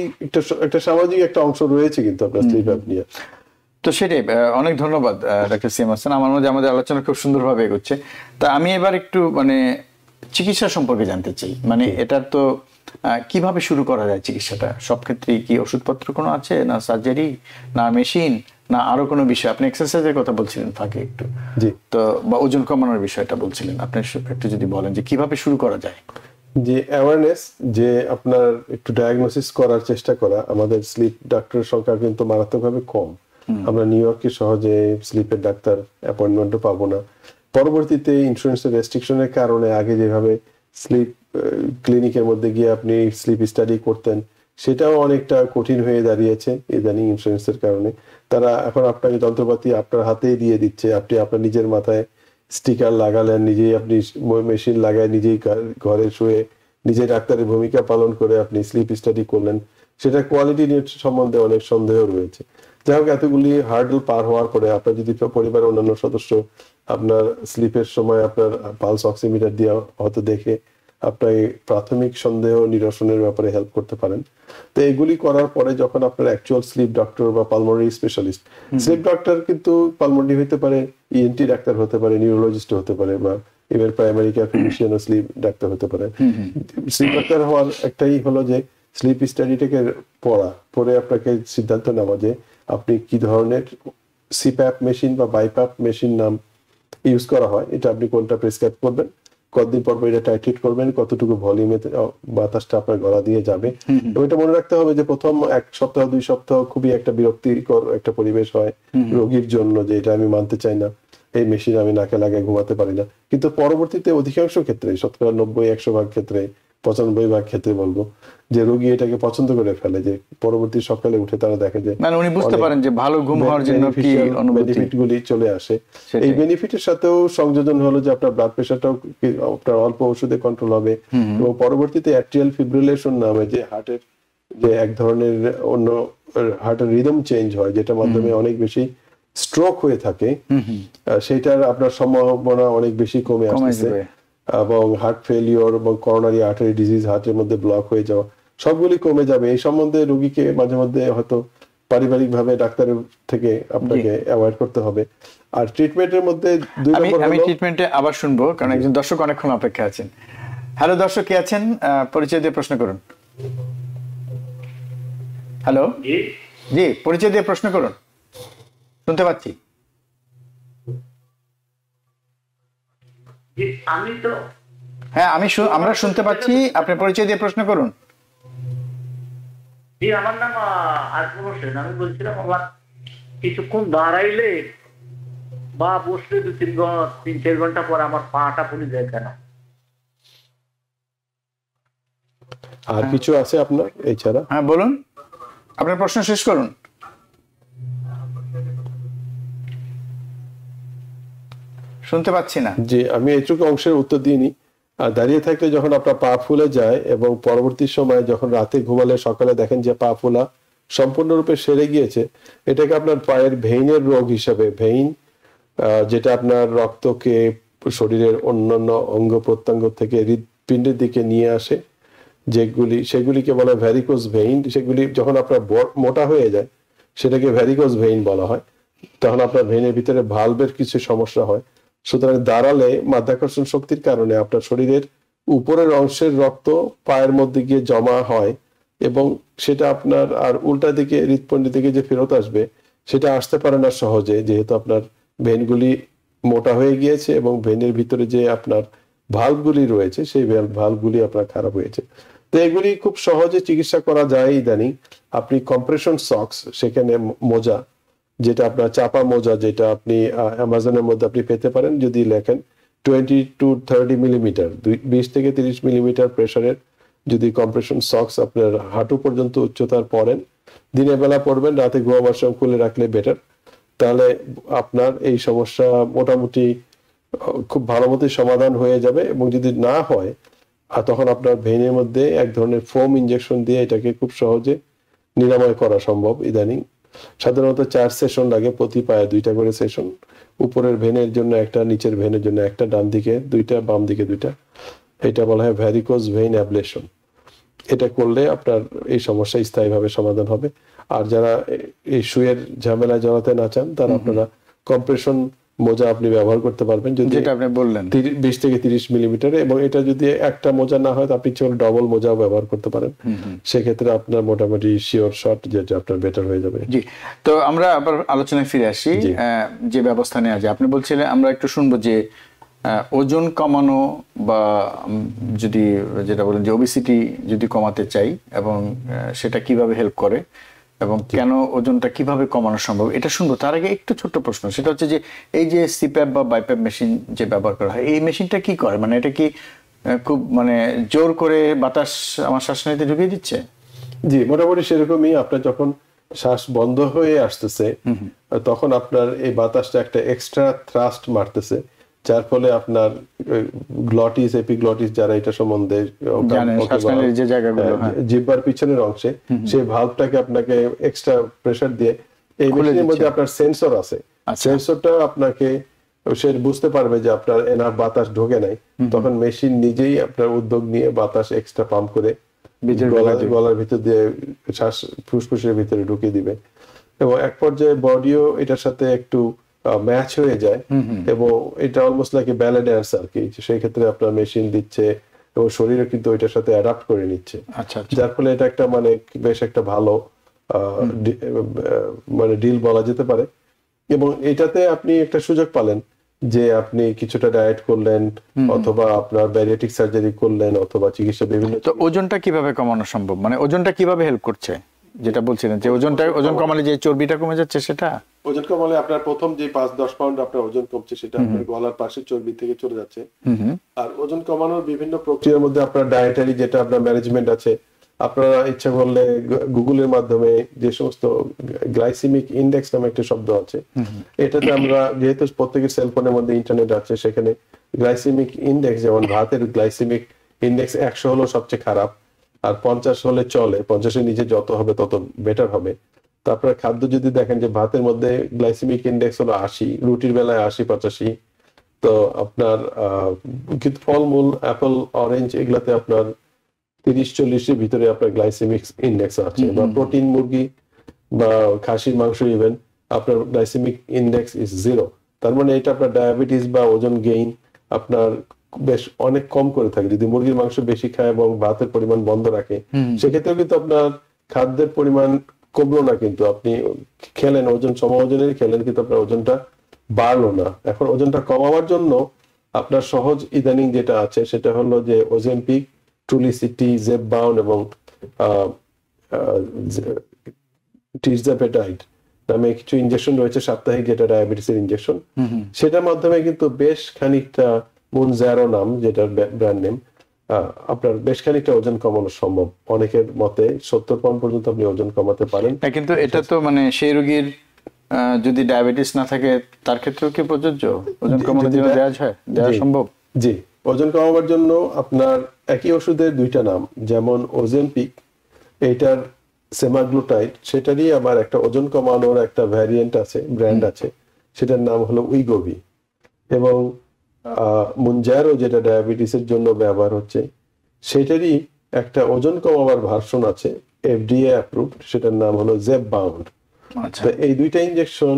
B: একটা সামাজিক একটা অংশ রয়েছে কিন্তু আপনার স্লিপ অ্যাপনিয়া।
A: তো সেটাই, অনেক ধন্যবাদ ডক্টর সিএম হাসান, আমার মধ্যে আমাদের আলোচনা খুব সুন্দরভাবে এগোচ্ছে। তা আমি এবার একটু মানে চিকিৎসা সম্পর্কে জানতে চাই, মানে এটার তো কিভাবে শুরু করা যায় চিকিৎসাটা? সব ক্ষেত্রে কি ওষুধপত্র কোনো আছে, না সার্জারি, না মেশিন, না আরো কোনো বিষয়? আপনি এক্সারসাইজের কথা বলছিলেন ফাঁকে একটু,
B: জি,
A: তো বা ওজন কমানোর বিষয়টা বলছিলেন, আপনি একটু যদি বলেন যে কিভাবে শুরু করা যায়।
B: যে অ্যাওয়ারনেস, যে আপনার একটু ডায়াগনোসিস করার চেষ্টা করা। আমাদের স্লিপ ডাক্তারের সংখ্যা কিন্তু মারাত্মকভাবে কম, আমরা নিউ ইয়র্কে সহজে স্লিপের ডাক্তার অ্যাপয়েন্টমেন্টও পাবো না। পরবর্তীতে ইন্স্যুরেন্সের রেস্ট্রিকশনের কারণে আগে যেভাবে স্লিপ ক্লিনিকের মধ্যে গিয়ে আপনি স্লিপ স্টাডি করতেন, সেটাও অনেকটা কঠিন হয়ে দাঁড়িয়েছে ইদানিং ইন্স্যুরেন্সের কারণে। তারা এখন আপনাকে যন্ত্রপাতি আপনার হাতেই দিয়ে দিচ্ছে, আপনি আপনার নিজের মাথায় স্টিকার লাগালেন, নিজেই আপনি মেশিন লাগায় নিজেই ঘরে শুয়ে নিজেই ডাক্তারের ভূমিকা পালন করে আপনি স্লিপ স্টাডি করলেন। সেটা কোয়ালিটি নিয়ে সম্বন্ধে অনেক সন্দেহ রয়েছে, যাই হোক, এতগুলি হার্ডল পার হওয়ার পরে আপনার যদি পরিবারের অন্যান্য সদস্য আপনার স্লিপের সময় আপনার পালস অক্সিমিটার দিয়ে হয়তো দেখে আপনার এই প্রাথমিক সন্দেহ নিরসনের ব্যাপারে হেল্প করতে পারেন। তো এগুলি করার পরে যখন আপনার অ্যাকচুয়াল স্লিপ ডক্টর বা পালমোনারি স্পেশালিস্ট, স্লিপ ডক্টর কিন্তু পালমোনারি হতে পারে, ইএনটি ডাক্তার হতে পারে, নিউরোলজিস্ট হতে পারে, বা এবার প্রাইমারি কেয়ার ফিজিশিয়ান ও স্লিপ ডাক্তার হতে পারে। স্লিপ ডাক্তার হওয়ার একটাই হলো যে স্লিপ স্টাডিটাকে পড়ে আপনাকে সিদ্ধান্ত নেওয়া যে আপনি কি ধরনের সিপ্যাপ মেশিন বা বাইপ্যাপ মেশিন নাম ইউজ করা হয়, এটা আপনি কোনটা প্রেসক্রাইব করবেন, কতদিন পর এটা টাইট্রেট করবেন, কতটুকু ভলিউমে বাতাসটা আপনার গলা দিয়ে যাবে। এবং এটা মনে রাখতে হবে যে প্রথম 1 সপ্তাহ 2 সপ্তাহ খুবই একটা বিরক্তিকর একটা পরিবেশ হয় রোগীর জন্য, যে এটা আমি মানতে চাই না, এই মেশিন আমি নাকে লাগিয়ে ঘুমাতে পারি না। কিন্তু পরবর্তীতে অধিকাংশ ক্ষেত্রে, শতকরা 90-100 ভাগ ক্ষেত্রে, 95 ভাগ ক্ষেত্রে বলবো যে রোগী এটাকে পছন্দ করে ফেলে, যে পরবর্তী সকালে উঠে তারা দেখে যে
A: মানে উনি বুঝতে পারেন যে ভালো ঘুম হওয়ার জন্য কি
B: বেনিফিট গুলি চলে আসে। এই বেনিফিটের সাথেও সংযোজন হলো যে আপনার ব্লাড প্রেশারটাও আপনার অল্প ওষুধে কন্ট্রোল হবে, এবং পরবর্তীতে অ্যাট্রিয়াল ফিব্রিলেশন নামে যে হার্টের যে এক ধরনের অন্য হার্টের রিদম চেঞ্জ হয়, যেটার মাধ্যমে অনেক বেশি স্ট্রোক হয়ে থাকে, সেটার আপনার সম্ভাবনা অনেক বেশি কমে আসছে, এবং হার্ট ফেলিওর এবং করোনারি আর্টারি ডিজিজ, হার্টের মধ্যে ব্লক হয়ে যাওয়া, সবগুলি কমে যাবে। এই সম্বন্ধে রোগীকে মাঝে মধ্যে হয়তো পারিবারিক ভাবে ডাক্তারের থেকে আপনাকে অ্যাভয়েড করতে হবে। আর ট্রিটমেন্টের মধ্যে 2 নম্বর
A: আমি ট্রিটমেন্টে আবার শুনবো, কারণ একজন দর্শক অনেকক্ষণ অপেক্ষা আছেন। হ্যালো দর্শক, কে আছেন? পরিচয় দিয়ে প্রশ্ন করুন। হ্যালো, জি পরিচয় দিয়ে প্রশ্ন করুন, শুনতে পাচ্ছি।
C: আমি তো
A: হ্যাঁ আমরা শুনতে পাচ্ছি, আপনি পরিচয় দিয়ে প্রশ্ন করুন।
C: জি, আমার নাম আজমল হোসেন। আমি বলছিলাম আমার কিছুক্ষণ দাঁড়াইলে বা বসলে 2-3-4 ঘন্টা পর আমার পাটা ফুলে যায় কেন?
B: আর কিছু আছে আপনার এছাড়া?
A: হ্যাঁ বলুন, আপনার প্রশ্ন শেষ করুন। শুনতে পাচ্ছি না।
B: জি, আমি এইটুকু অংশের উত্তর দিইনি। আর দাঁড়িয়ে থাকলে যখন আপনার পা ফুলে যায় এবং পরবর্তী সময় যখন রাতে ঘুমালে সকালে দেখেন যে পা ফুলা সম্পূর্ণরূপে সেরে গিয়েছে, এটাকে আপনার পায়ের ভেইনের রোগ হিসাবে, ভেইন যেটা আপনার রক্তকে শরীরের অন্যান্য অঙ্গ প্রত্যঙ্গ থেকে হৃৎপিণ্ডের দিকে নিয়ে আসে, সেগুলিকে বলা হয় ভ্যারিকোজ ভেইন। সেগুলি যখন আপনার মোটা হয়ে যায় সেটাকে ভ্যারিকোজ ভেইন বলা হয়। তখন আপনার ভেইনের ভিতরে ভালভের কিছু সমস্যা হয়। সুতরাং দাঁড়ালে মাধ্যাকর্ষণ শক্তির কারণে আপনার শরীরের উপরের অংশের রক্ত পায়ের মধ্যে গিয়ে জমা হয়, এবং সেটা আপনার আর উল্টা দিকে হৃৎপিণ্ডের দিকে যে ফেরত আসবে সেটা আসতে পারে না সহজে, যেহেতু আপনার ভেইনগুলি মোটা হয়ে গিয়েছে এবং ভেইনের ভিতরে যে আপনার ভালভগুলি রয়েছে সেই ভালভগুলি আপনার খারাপ হয়েছে। তো এগুলি খুব সহজে চিকিৎসা করা যায় ইদানিং। আপনি কম্প্রেশন সক্স, সেখানে মোজা, যেটা আপনার চাপা মোজা, যেটা আপনি অ্যামাজনের মধ্যে আপনি পেতে পারেন, যদি লেখেন 20-30 মিলিমিটার, 20 থেকে 30 মিলিমিটার প্রেসারের যদি কম্প্রেশন সক্স আপনার হাঁটু পর্যন্ত উচ্চতার পরেন, দিনের বেলা পরবেন, রাতে ঘুমাবার সময় খুলে রাখলে বেটার। তাহলে আপনার এই সমস্যা মোটামুটি খুব ভালো মতোই সমাধান হয়ে যাবে। এবং যদি না হয়, আর তখন আপনার ভেইনের মধ্যে এক ধরনের ফোম ইনজেকশন দিয়ে এটাকে খুব সহজে নিরাময় করা সম্ভব ইদানিং। সাধারণত 4 সেশন লাগে, প্রতি পায়ে 2টা করে সেশন, উপরের ভেনের জন্য একটা, নিচের ভেনের জন্য একটা, ডান দিকে 2টা, বাম দিকে 2টা। এটা বলা হয় ভ্যারিকোজ ভেইন অ্যাবলেশন। এটা করলে আপনার এই সমস্যা স্থায়ীভাবে সমাধান হবে। আর যারা এই শুয়ের ঝামেলায় জড়াতে না চান, তারা আপনারা কম্প্রেশন মোজা আপনি ব্যবহার করতে পারবেন, যদি
A: যেটা আপনি বললেন
B: 20 থেকে 30 মিলিমিটার। এবং এটা যদি একটা মোজা না হয়, আপনি চল ডবল মোজাও ব্যবহার করতে পারেন। সেক্ষেত্রে আপনার মোটামুটি শিওর শট যেটা আপনার বেটার হয়ে যাবে।
A: জি, তো আমরা আবার আলোচনায় ফিরে আসি। যে ব্যবস্থা নেওয়া যায়, আপনি বলছিলেন, আমরা একটু শুনবো যে ওজন কমানো বা যদি যেটা বলেন যে ওবেসিটি যদি কমাতে চাই, এবং সেটা কিভাবে হেল্প করে এবং কেন ওজনটা কিভাবে কমানো সম্ভব, এটা শুনবো। তার আগে একটু ছোট্ট প্রশ্ন, সেটা হচ্ছে যে এই যে সিপ্যাপ বা বাইপ্যাপ মেশিন যে ব্যবহার করা হয়, এই মেশিনটা কি করে? মানে এটা কি খুব জোর করে বাতাস আমার শ্বাসনালীতে ঢুকিয়ে দিচ্ছে?
B: জি, মোটামুটি সেরকমই। আপনার যখন শ্বাস বন্ধ হয়ে আসতেছে, তখন আপনার এই বাতাসটা একটা এক্সট্রা থ্রাস্ট মারতেছে, যার ফলে আপনার গ্লটিস, এপিগ্লটিস, যারা এটা সম্বন্ধে জিহ্বার পিছনের অংশে, সেই ভালভটাকে আপনাকে এক্সট্রা প্রেসার দিয়ে এই মেশিনের মধ্যে আপনার সেন্সর আছে, সেন্সরটা আপনাকে সে বুঝতে পারবে যে আপনার এনাফ বাতাস ঢোকে নাই, তখন মেশিন নিজেই আপনার উদ্যোগ নিয়ে বাতাস এক্সট্রা পাম্প করে গলার ভিতর দিয়ে শ্বাস ফুসফুসের ভিতরে ঢুকিয়ে দিবে, এবং এক পর্যায়ে বডিও এটার সাথে একটু ম্যাচ হয়ে যায়, এবং এটা অলমোস্ট লাইক ব্যালে ড্যান্স আর কি। সেই ক্ষেত্রে আপনার মেশিন দিচ্ছে এবং শরীরও কিন্তু ওইটার সাথে অ্যাডাপ্ট করে নিচ্ছে, যার ফলে এটা একটা মানে বেশ একটা ভালো মানে ডিল বলা যেতে পারে। এবং এটাতে আপনি একটা সুযোগ পালেন যে আপনি কিছুটা ডায়েট করলেন, অথবা আপনার ব্যারিয়াট্রিক সার্জারি করলেন, অথবা চিকিৎসা বিভিন্ন।
A: তো ওজনটা কিভাবে কমানো সম্ভব, মানে ওজনটা কিভাবে হেল্প করছে, যেটা বলছিলেন যে ওজন কমালে যে চর্বিটা কমে যাচ্ছে, সেটা
B: ওজন কমালে আপনার প্রথম যে 5-10 পাউন্ড আপনার ওজন কমছে, সেটা আপনার গলার পাশে চর্বি থেকে চলে যাচ্ছে। আর ওজন কমানোর বিভিন্ন প্রক্রিয়ার মধ্যে আপনার ডায়েটারি যেটা আপনার ম্যানেজমেন্ট আছে, আপনারা ইচ্ছা করলে গুগলের মাধ্যমে যে সমস্ত গ্লাইসেমিক ইন্ডেক্স নামে একটা শব্দ আছে, এটাতে আমরা যেহেতু প্রত্যেকের সেলফোনের মধ্যে ইন্টারনেট আছে, সেখানে গ্লাইসেমিক ইন্ডেক্স, যেমন ভাতের গ্লাইসেমিক ইন্ডেক্স 100 হলো সবচেয়ে খারাপ, আর 50 হলে চলে, 50-এর নিচে যত হবে তত বেটার হবে। তারপরে খাদ্য যদি দেখেন যে ভাতের মধ্যে গ্লাইসেমিক ইন্ডেক্স হলো 80, রুটির বেলায় 80-85, তো আপনার কিন্তু ফলমূল অ্যাপল অরেঞ্জ এগুলাতে আপনার 30-40-এর ভিতরে আপনার গ্লাইসেমিক ইন্ডেক্স আছে, বা প্রোটিন মুরগি বা খাসির মাংস ইভেন আপনার গ্লাইসেমিক ইন্ডেক্স ইজ 0। তার মানে এটা আপনার ডায়াবেটিস বা ওজন গেইন আপনার বেশ অনেক কম করে থাকে। যদি মুরগির মাংস বেশি খায় এবং ভাতের পরিমাণ বন্ধ রাখে, সেক্ষেত্রে কিন্তু আপনার খাদ্যের পরিমাণ কমলো না, কিন্তু আপনি খেলেন ওজন সম ওজনের খেলেন, কিন্তু আপনার ওজনটা বাড়লো না। এখন ওজনটা কমাবার জন্য আপনার সহজ ইদানিং যেটা আছে সেটা হলো যে ওজেম্পিক, ট্রুলিসিটি, জেপবাউন্ড এবং টিরজাপেটাইড নামে কিছু ইনজেকশন রয়েছে সাপ্তাহিক, যেটা ডায়াবেটিসের ইনজেকশন। সেটার মাধ্যমে কিন্তু বেশ খানিকটা মুনজারো নাম, যেটা ব্র্যান্ড নেম, আপনার বেশ খানিকটা ওজন কমানো সম্ভব। অনেকের মতে 70 পাউন্ড পর্যন্ত আপনি ওজন কমাতে পারেন।
A: কিন্তু এটা তো মানে সেই রোগীর যদি ডায়াবেটিস না থাকে তার ক্ষেত্রেও কি প্রযোজ্য? ওজন কমানোর জন্য দেওয়া সম্ভব?
B: জি, ওজন কমাবার জন্য আপনার একই ওষুধের দুইটা নাম, যেমন ওজেম্পিক, এইটার সেমাগ্লুটাইড, সেটারই আবার একটা ওজন কমানোর একটা ভ্যারিয়েন্ট আছে, ব্র্যান্ড আছে, সেটার নাম হলো উইগোভি। এবং মুনজারো যেটা ডায়াবেটিসের জন্য ব্যবহার হচ্ছে, সেটারই একটা ওজন কমাবার ভার্সন আছে, FDA অ্যাপ্রুভড, সেটার নাম হলো জেপবাউন্ড। তো এই দুইটা ইনজেকশন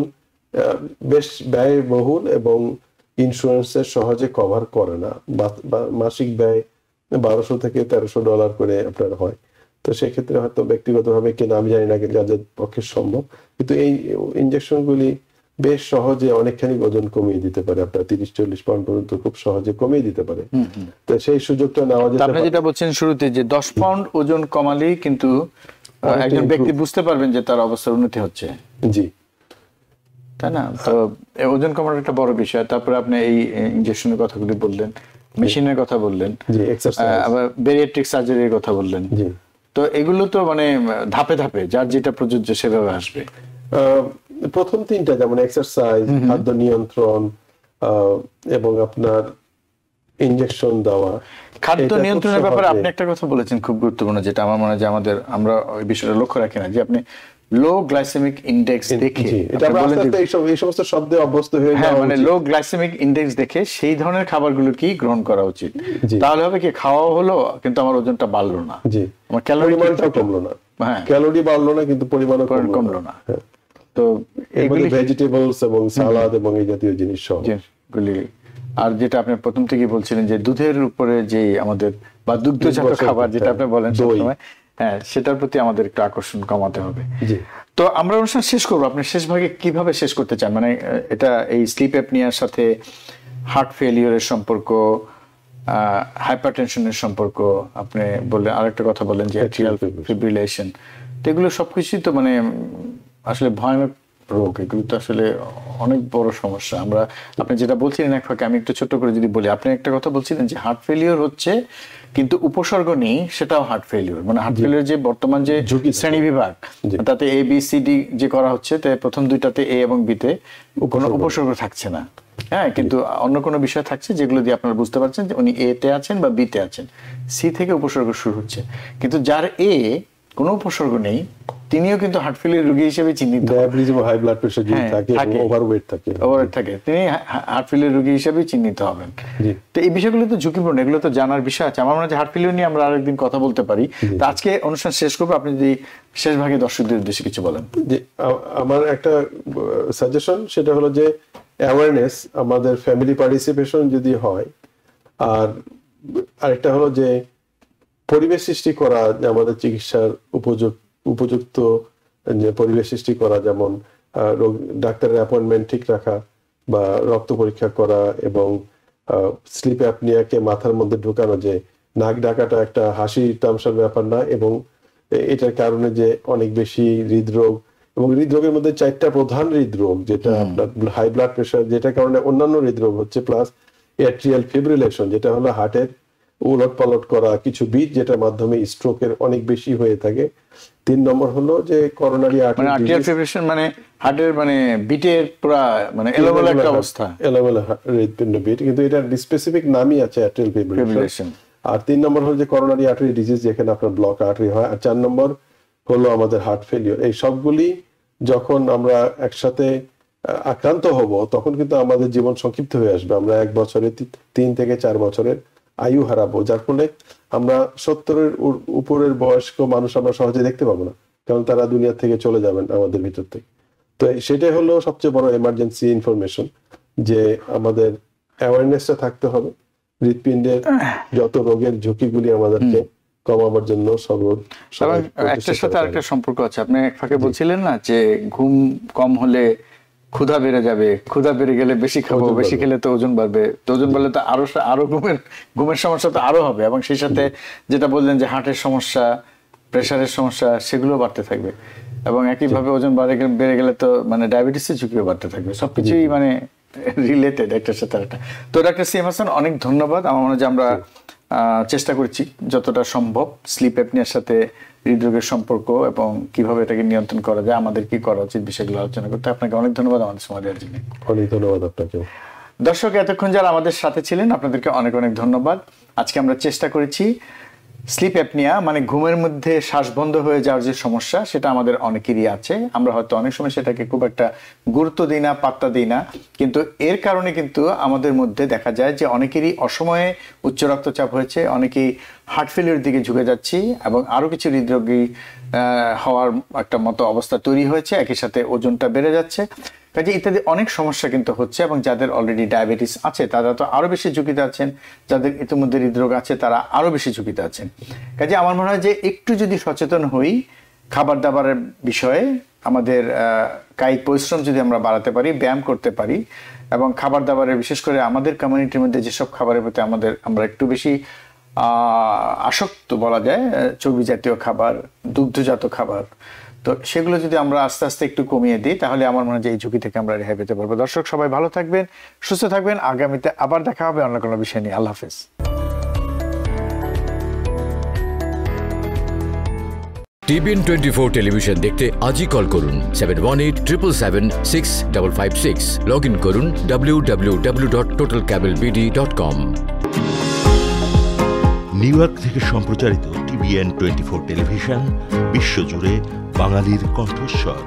B: বেশ ব্যয়বহুল এবং ইন্স্যুরেন্সের সহজে কভার করে না। মাসিক ব্যয় $1200 থেকে $1300 করে আপনার হয়। তো সেক্ষেত্রে হয়তো ব্যক্তিগতভাবে কেনা, আমি জানি না যাদের পক্ষে সম্ভব, কিন্তু এই ইনজেকশনগুলি বেশ সহজে অনেকখানি ওজন কমিয়ে দিতে পারে, আপনার 30-40 পাউন্ড পর্যন্ত খুব সহজে কমিয়ে দিতে পারে। তো সেই সুযোগটা নেওয়া যেতে পারে।
A: আপনি যেটা বলছেন শুরুতে যে 10 পাউন্ড ওজন কমালেই কিন্তু একজন ব্যক্তি বুঝতে পারবেন যে তার অবস্থার উন্নতি হচ্ছে।
B: জি,
A: তাই না? তো ওজন কমানোর একটা বড় বিষয়। তারপরে আপনি এই ইনজেকশনের কথাগুলি বললেন, মেশিনের কথা বললেন,
B: জি, এক্সারসাইজ,
A: আবার ব্যারিয়াট্রিক সার্জারির কথা বললেন।
B: জি,
A: তো এগুলো তো মানে ধাপে ধাপে যার যেটা প্রযোজ্য সেভাবে আসবে।
B: প্রথম 3টা যেমন এক্সারসাইজ, খাদ্য নিয়ন্ত্রণ এবং আপনার ইনজেকশন দেওয়া।
A: খাদ্য নিয়ন্ত্রণের ব্যাপারে আপনি একটা কথা বলেছেন খুব গুরুত্বপূর্ণ, যেটা আমার মনে হয় যে আমরা ওই বিষয়টা লক্ষ্য রাখি না, যে আপনি লো গ্লাইসেমিক ইন্ডেক্স দেখে,
B: এটা আমরা আস্তে আস্তে এই সমস্ত শব্দে অভ্যস্ত হয়ে যাওয়া,
A: মানে লো গ্লাইসেমিক ইন্ডেক্স দেখে সেই ধরনের খাবারগুলো কি গ্রহণ করা উচিত। তাহলে হবে কি, খাওয়া হলো কিন্তু আমার ওজনটা বাড়লো না,
B: জি,
A: আমার ক্যালোরিটা
B: কমলো না, হ্যাঁ, ক্যালোরি বাড়লো না কিন্তু পরিমাণও
A: কমলো না। তো
B: এগুলি ভেজিটেবলস এবং সালাদ এবং এই জাতীয় জিনিস সব
A: গুলি। আর যেটা আপনি প্রথম থেকে বলছিলেন যে দুধের উপরে যে আমাদের বা দুগ্ধজাত খাবার যেটা আপনি বলেন সবসময়, হ্যাঁ, সেটার প্রতি আমাদের একটু আকর্ষণ কমাতে হবে। তো আমরা অনুষ্ঠান শেষ করবো। আপনি শেষ ভাগে কিভাবে শেষ করতে চান? মানে এটা এই স্লিপ অ্যাপনিয়ার সাথে হার্ট ফেলিওরের সম্পর্ক, হাইপারটেনশনের সম্পর্ক আপনি বললেন, আরেকটা কথা বললেন যে অ্যাট্রিয়াল ফিব্রিলেশন। তো এগুলো সবকিছুই তো মানে আসলে ভয়ানক রোগ, এগুলো তো আসলে অনেক বড় সমস্যা। আপনি যেটা বলছিলেন এক ফাঁকে, আমি একটু ছোট্ট করে যদি বলি, আপনি একটা কথা বলছিলেন যে হার্ট ফেলিওর হচ্ছে কিন্তু উপসর্গ নেই, সেটাও হার্ট ফেলিওর। মানে হার্ট ফেলিওর যে বর্তমান যে শ্রেণী বিভাগ, তাতে ABCD যে করা হচ্ছে, তাই প্রথম 2টাতে A এবং B তে কোনো উপসর্গ থাকছে না, হ্যাঁ, কিন্তু অন্য কোনো বিষয় থাকছে যেগুলো দিয়ে আপনারা বুঝতে পারছেন যে উনি A তে আছেন বা B তে আছেন। C থেকে উপসর্গ শুরু হচ্ছে, কিন্তু যার A কোনো উপসর্গ নেই তিনিও কিন্তু হার্ট ফেলিয়ার রোগী হিসেবে চিহ্নিত।
B: ডায়াবেটিস এবং হাই ব্লাড প্রেসার যদি থাকে এবং ওভারওয়েট থাকে,
A: তিনি হার্ট ফেলিয়ার রোগী হিসেবে চিহ্নিত হবেন। তো এই বিষয়গুলো তো ঝুঁকিপূর্ণ, এগুলো তো জানার বিষয় আছে। আমার মনে হয় হার্ট ফেলিয়ার নিয়ে আমরা আরেকদিন কথা বলতে পারি। তো আজকে অনুষ্ঠান শেষ করবো, আপনি যদি শেষ ভাগে দর্শকদের উদ্দেশ্যে কিছু বলেন।
B: আমার একটা সাজেশন, সেটা হলো যে অ্যাওয়ারনেস, আমাদের ফ্যামিলি পার্টিসিপেশন যদি হয়, আর আরেকটা হলো যে পরিবেশ সৃষ্টি করা, যে আমাদের চিকিৎসার উপযুক্ত যে পরিবেশ সৃষ্টি করা, যেমন ডাক্তারের অ্যাপয়েন্টমেন্ট ঠিক রাখা বা রক্ত পরীক্ষা করা, এবং স্লিপ অ্যাপনিয়াকে মাথার মধ্যে ঢোকানো যে নাক ডাকাটা একটা হাসি তামসার ব্যাপার না, এবং এটার কারণে যে অনেক বেশি হৃদরোগ, এবং হৃদরোগের মধ্যে 4টা প্রধান হৃদরোগ, যেটা আপনার হাই ব্লাড প্রেশার, যেটার কারণে অন্যান্য হৃদরোগ হচ্ছে, প্লাস অ্যাট্রিয়াল ফিব্রিলেশন, যেটা হলো হার্টের উলট পালট করা কিছু বীজ, যেটার মাধ্যমে স্ট্রোকের অনেক বেশি হয়ে থাকে। 3 নম্বর হলো যে করোনারি
A: আর্টারি ফিব্রিলেশন, মানে হার্টের মানে বিটের পুরো মানে এলোমেলো একটা অবস্থা,
B: এলোমেলো হৃদপিণ্ড বিট, কিন্তু এটার স্পেসিফিক নামই আছে অ্যাট্রিয়াল ফিব্রিলেশন। আর 3 নম্বর হলো যে করোনারি আর্টারি ডিজিজ, যেখানে আপনার ব্লক আর্টারি হয়। আর 4 নম্বর হলো আমাদের হার্ট ফেলিওর। এই সবগুলি যখন আমরা একসাথে আক্রান্ত হব, তখন কিন্তু আমাদের জীবন সংক্ষিপ্ত হয়ে আসবে। আমরা 1 বছরে 3 থেকে 4 বছরের আয়ু হারাবো, যার ফলে আমরা 70-এর উপরের বয়স্ক মানুষ আমরা সহজে দেখতে পাবো না, কারণ তারা দুনিয়া থেকে চলে যাবেন আমাদের ভিতর থেকে। তো সেটাই হলো সবচেয়ে বড় এমার্জেন্সি ইনফরমেশন, যে আমাদের অ্যাওয়ারনেসটা থাকতে হবে হৃদপিণ্ডের যত রোগের ঝুঁকিগুলি আমাদেরকে কমাবার জন্য।
A: একটার সাথে আরেকটা সম্পর্ক আছে। আপনি এক ফাঁকে বলছিলেন না যে ঘুম কম হলে ক্ষুধা বেড়ে যাবে, ক্ষুধা বেড়ে গেলে বেশি খাবো, বেশি খেলে তো ওজন বাড়বে, তো ওজন বাড়লে তো আরো ঘুমের সমস্যা তো আরো হবে, এবং সেই সাথে যেটা বললেন যে হার্টের সমস্যা, প্রেসারের সমস্যা, সেগুলো বাড়তে থাকবে, এবং একইভাবে ওজন বেড়ে গেলে তো মানে ডায়াবেটিসের ঝুঁকিও বাড়তে থাকবে। সবকিছুই মানে রিলেটেড একটার সাথে একটা। তো ডাক্তার সিএম হাসান, অনেক ধন্যবাদ। আমার মনে হয় যে আমরা চেষ্টা করছি যতটা সম্ভব স্লিপ অ্যাপনিয়ার সাথে হৃদরোগের সম্পর্ক এবং কিভাবে এটাকে নিয়ন্ত্রণ করা যায়, আমাদের কি করা উচিত, বিষয়গুলো আলোচনা করতে। আপনাকে অনেক ধন্যবাদ আমাদের সময় দেওয়ার জন্য।
B: অনেক ধন্যবাদ আপনাকে।
A: দর্শক, এতক্ষণ যারা আমাদের সাথে ছিলেন, আপনাদেরকে অনেক অনেক ধন্যবাদ। আজকে আমরা চেষ্টা করেছি স্লিপ অ্যাপনিয়া মানে ঘুমের মধ্যে শ্বাস বন্ধ হয়ে যাওয়ার যে সমস্যা, সেটা আমাদের অনেকেরই আছে। আমরা হয়তো অনেক সময় সেটাকে খুব একটা গুরুত্ব দিই না, পাত্তা দিই না, কিন্তু এর কারণে কিন্তু আমাদের মধ্যে দেখা যায় যে অনেকেরই অসময়ে উচ্চ রক্তচাপ হয়েছে, অনেকেই হার্ট ফেলিওর দিকে ঝুঁকে যাচ্ছি, এবং আরো কিছু হৃদরোগী হওয়ার একটা মতো অবস্থা তৈরি হয়েছে। একই সাথে ওজনটা বেড়ে যাচ্ছে, কাজে ইত্যাদি অনেক সমস্যা কিন্তু হচ্ছে। এবং যাদের অলরেডি ডায়াবেটিস আছে তারা তো আরো বেশি ঝুঁকিতে আছেন, যাদের ইতিমধ্যে হৃদরোগ আছে তারা আরো বেশি ঝুঁকিতে আছেন। কাজে আমার মনে হয় যে একটু যদি সচেতন হই খাবার দাবারের বিষয়ে, আমাদের কায়িক পরিশ্রম যদি আমরা বাড়াতে পারি, ব্যায়াম করতে পারি, এবং খাবার দাবারের বিশেষ করে আমাদের কমিউনিটির মধ্যে যেসব খাবারের প্রতি আমরা একটু বেশি আসক্ত বলা যায়, চর্বি জাতীয় খাবার, দুগ্ধজাত খাবার, তো সেগুলো যদি আমরা আস্তে আস্তে একটু কমিয়ে দিই, তাহলে আমার মনে হয় যে এই ঝুঁকি থেকে আমরা রেহাই পেতে পারবো। দর্শক, সবাই ভালো থাকবেন, সুস্থ থাকবেন। আগামীতে আবার দেখা হবে অন্য কোনো বিষয় নিয়ে। আল্লাহ হাফেজ।
D: TBN 24 টেলিভিশন দেখতে আজই কল করুন 7187776556। লগ ইন করুন www.totalcablebd.com।
E: নিউ ইয়র্ক থেকে সম্প্রচারিত TBN 24 টেলিভিশন বিশ্বজুড়ে বাঙালির কণ্ঠস্বর।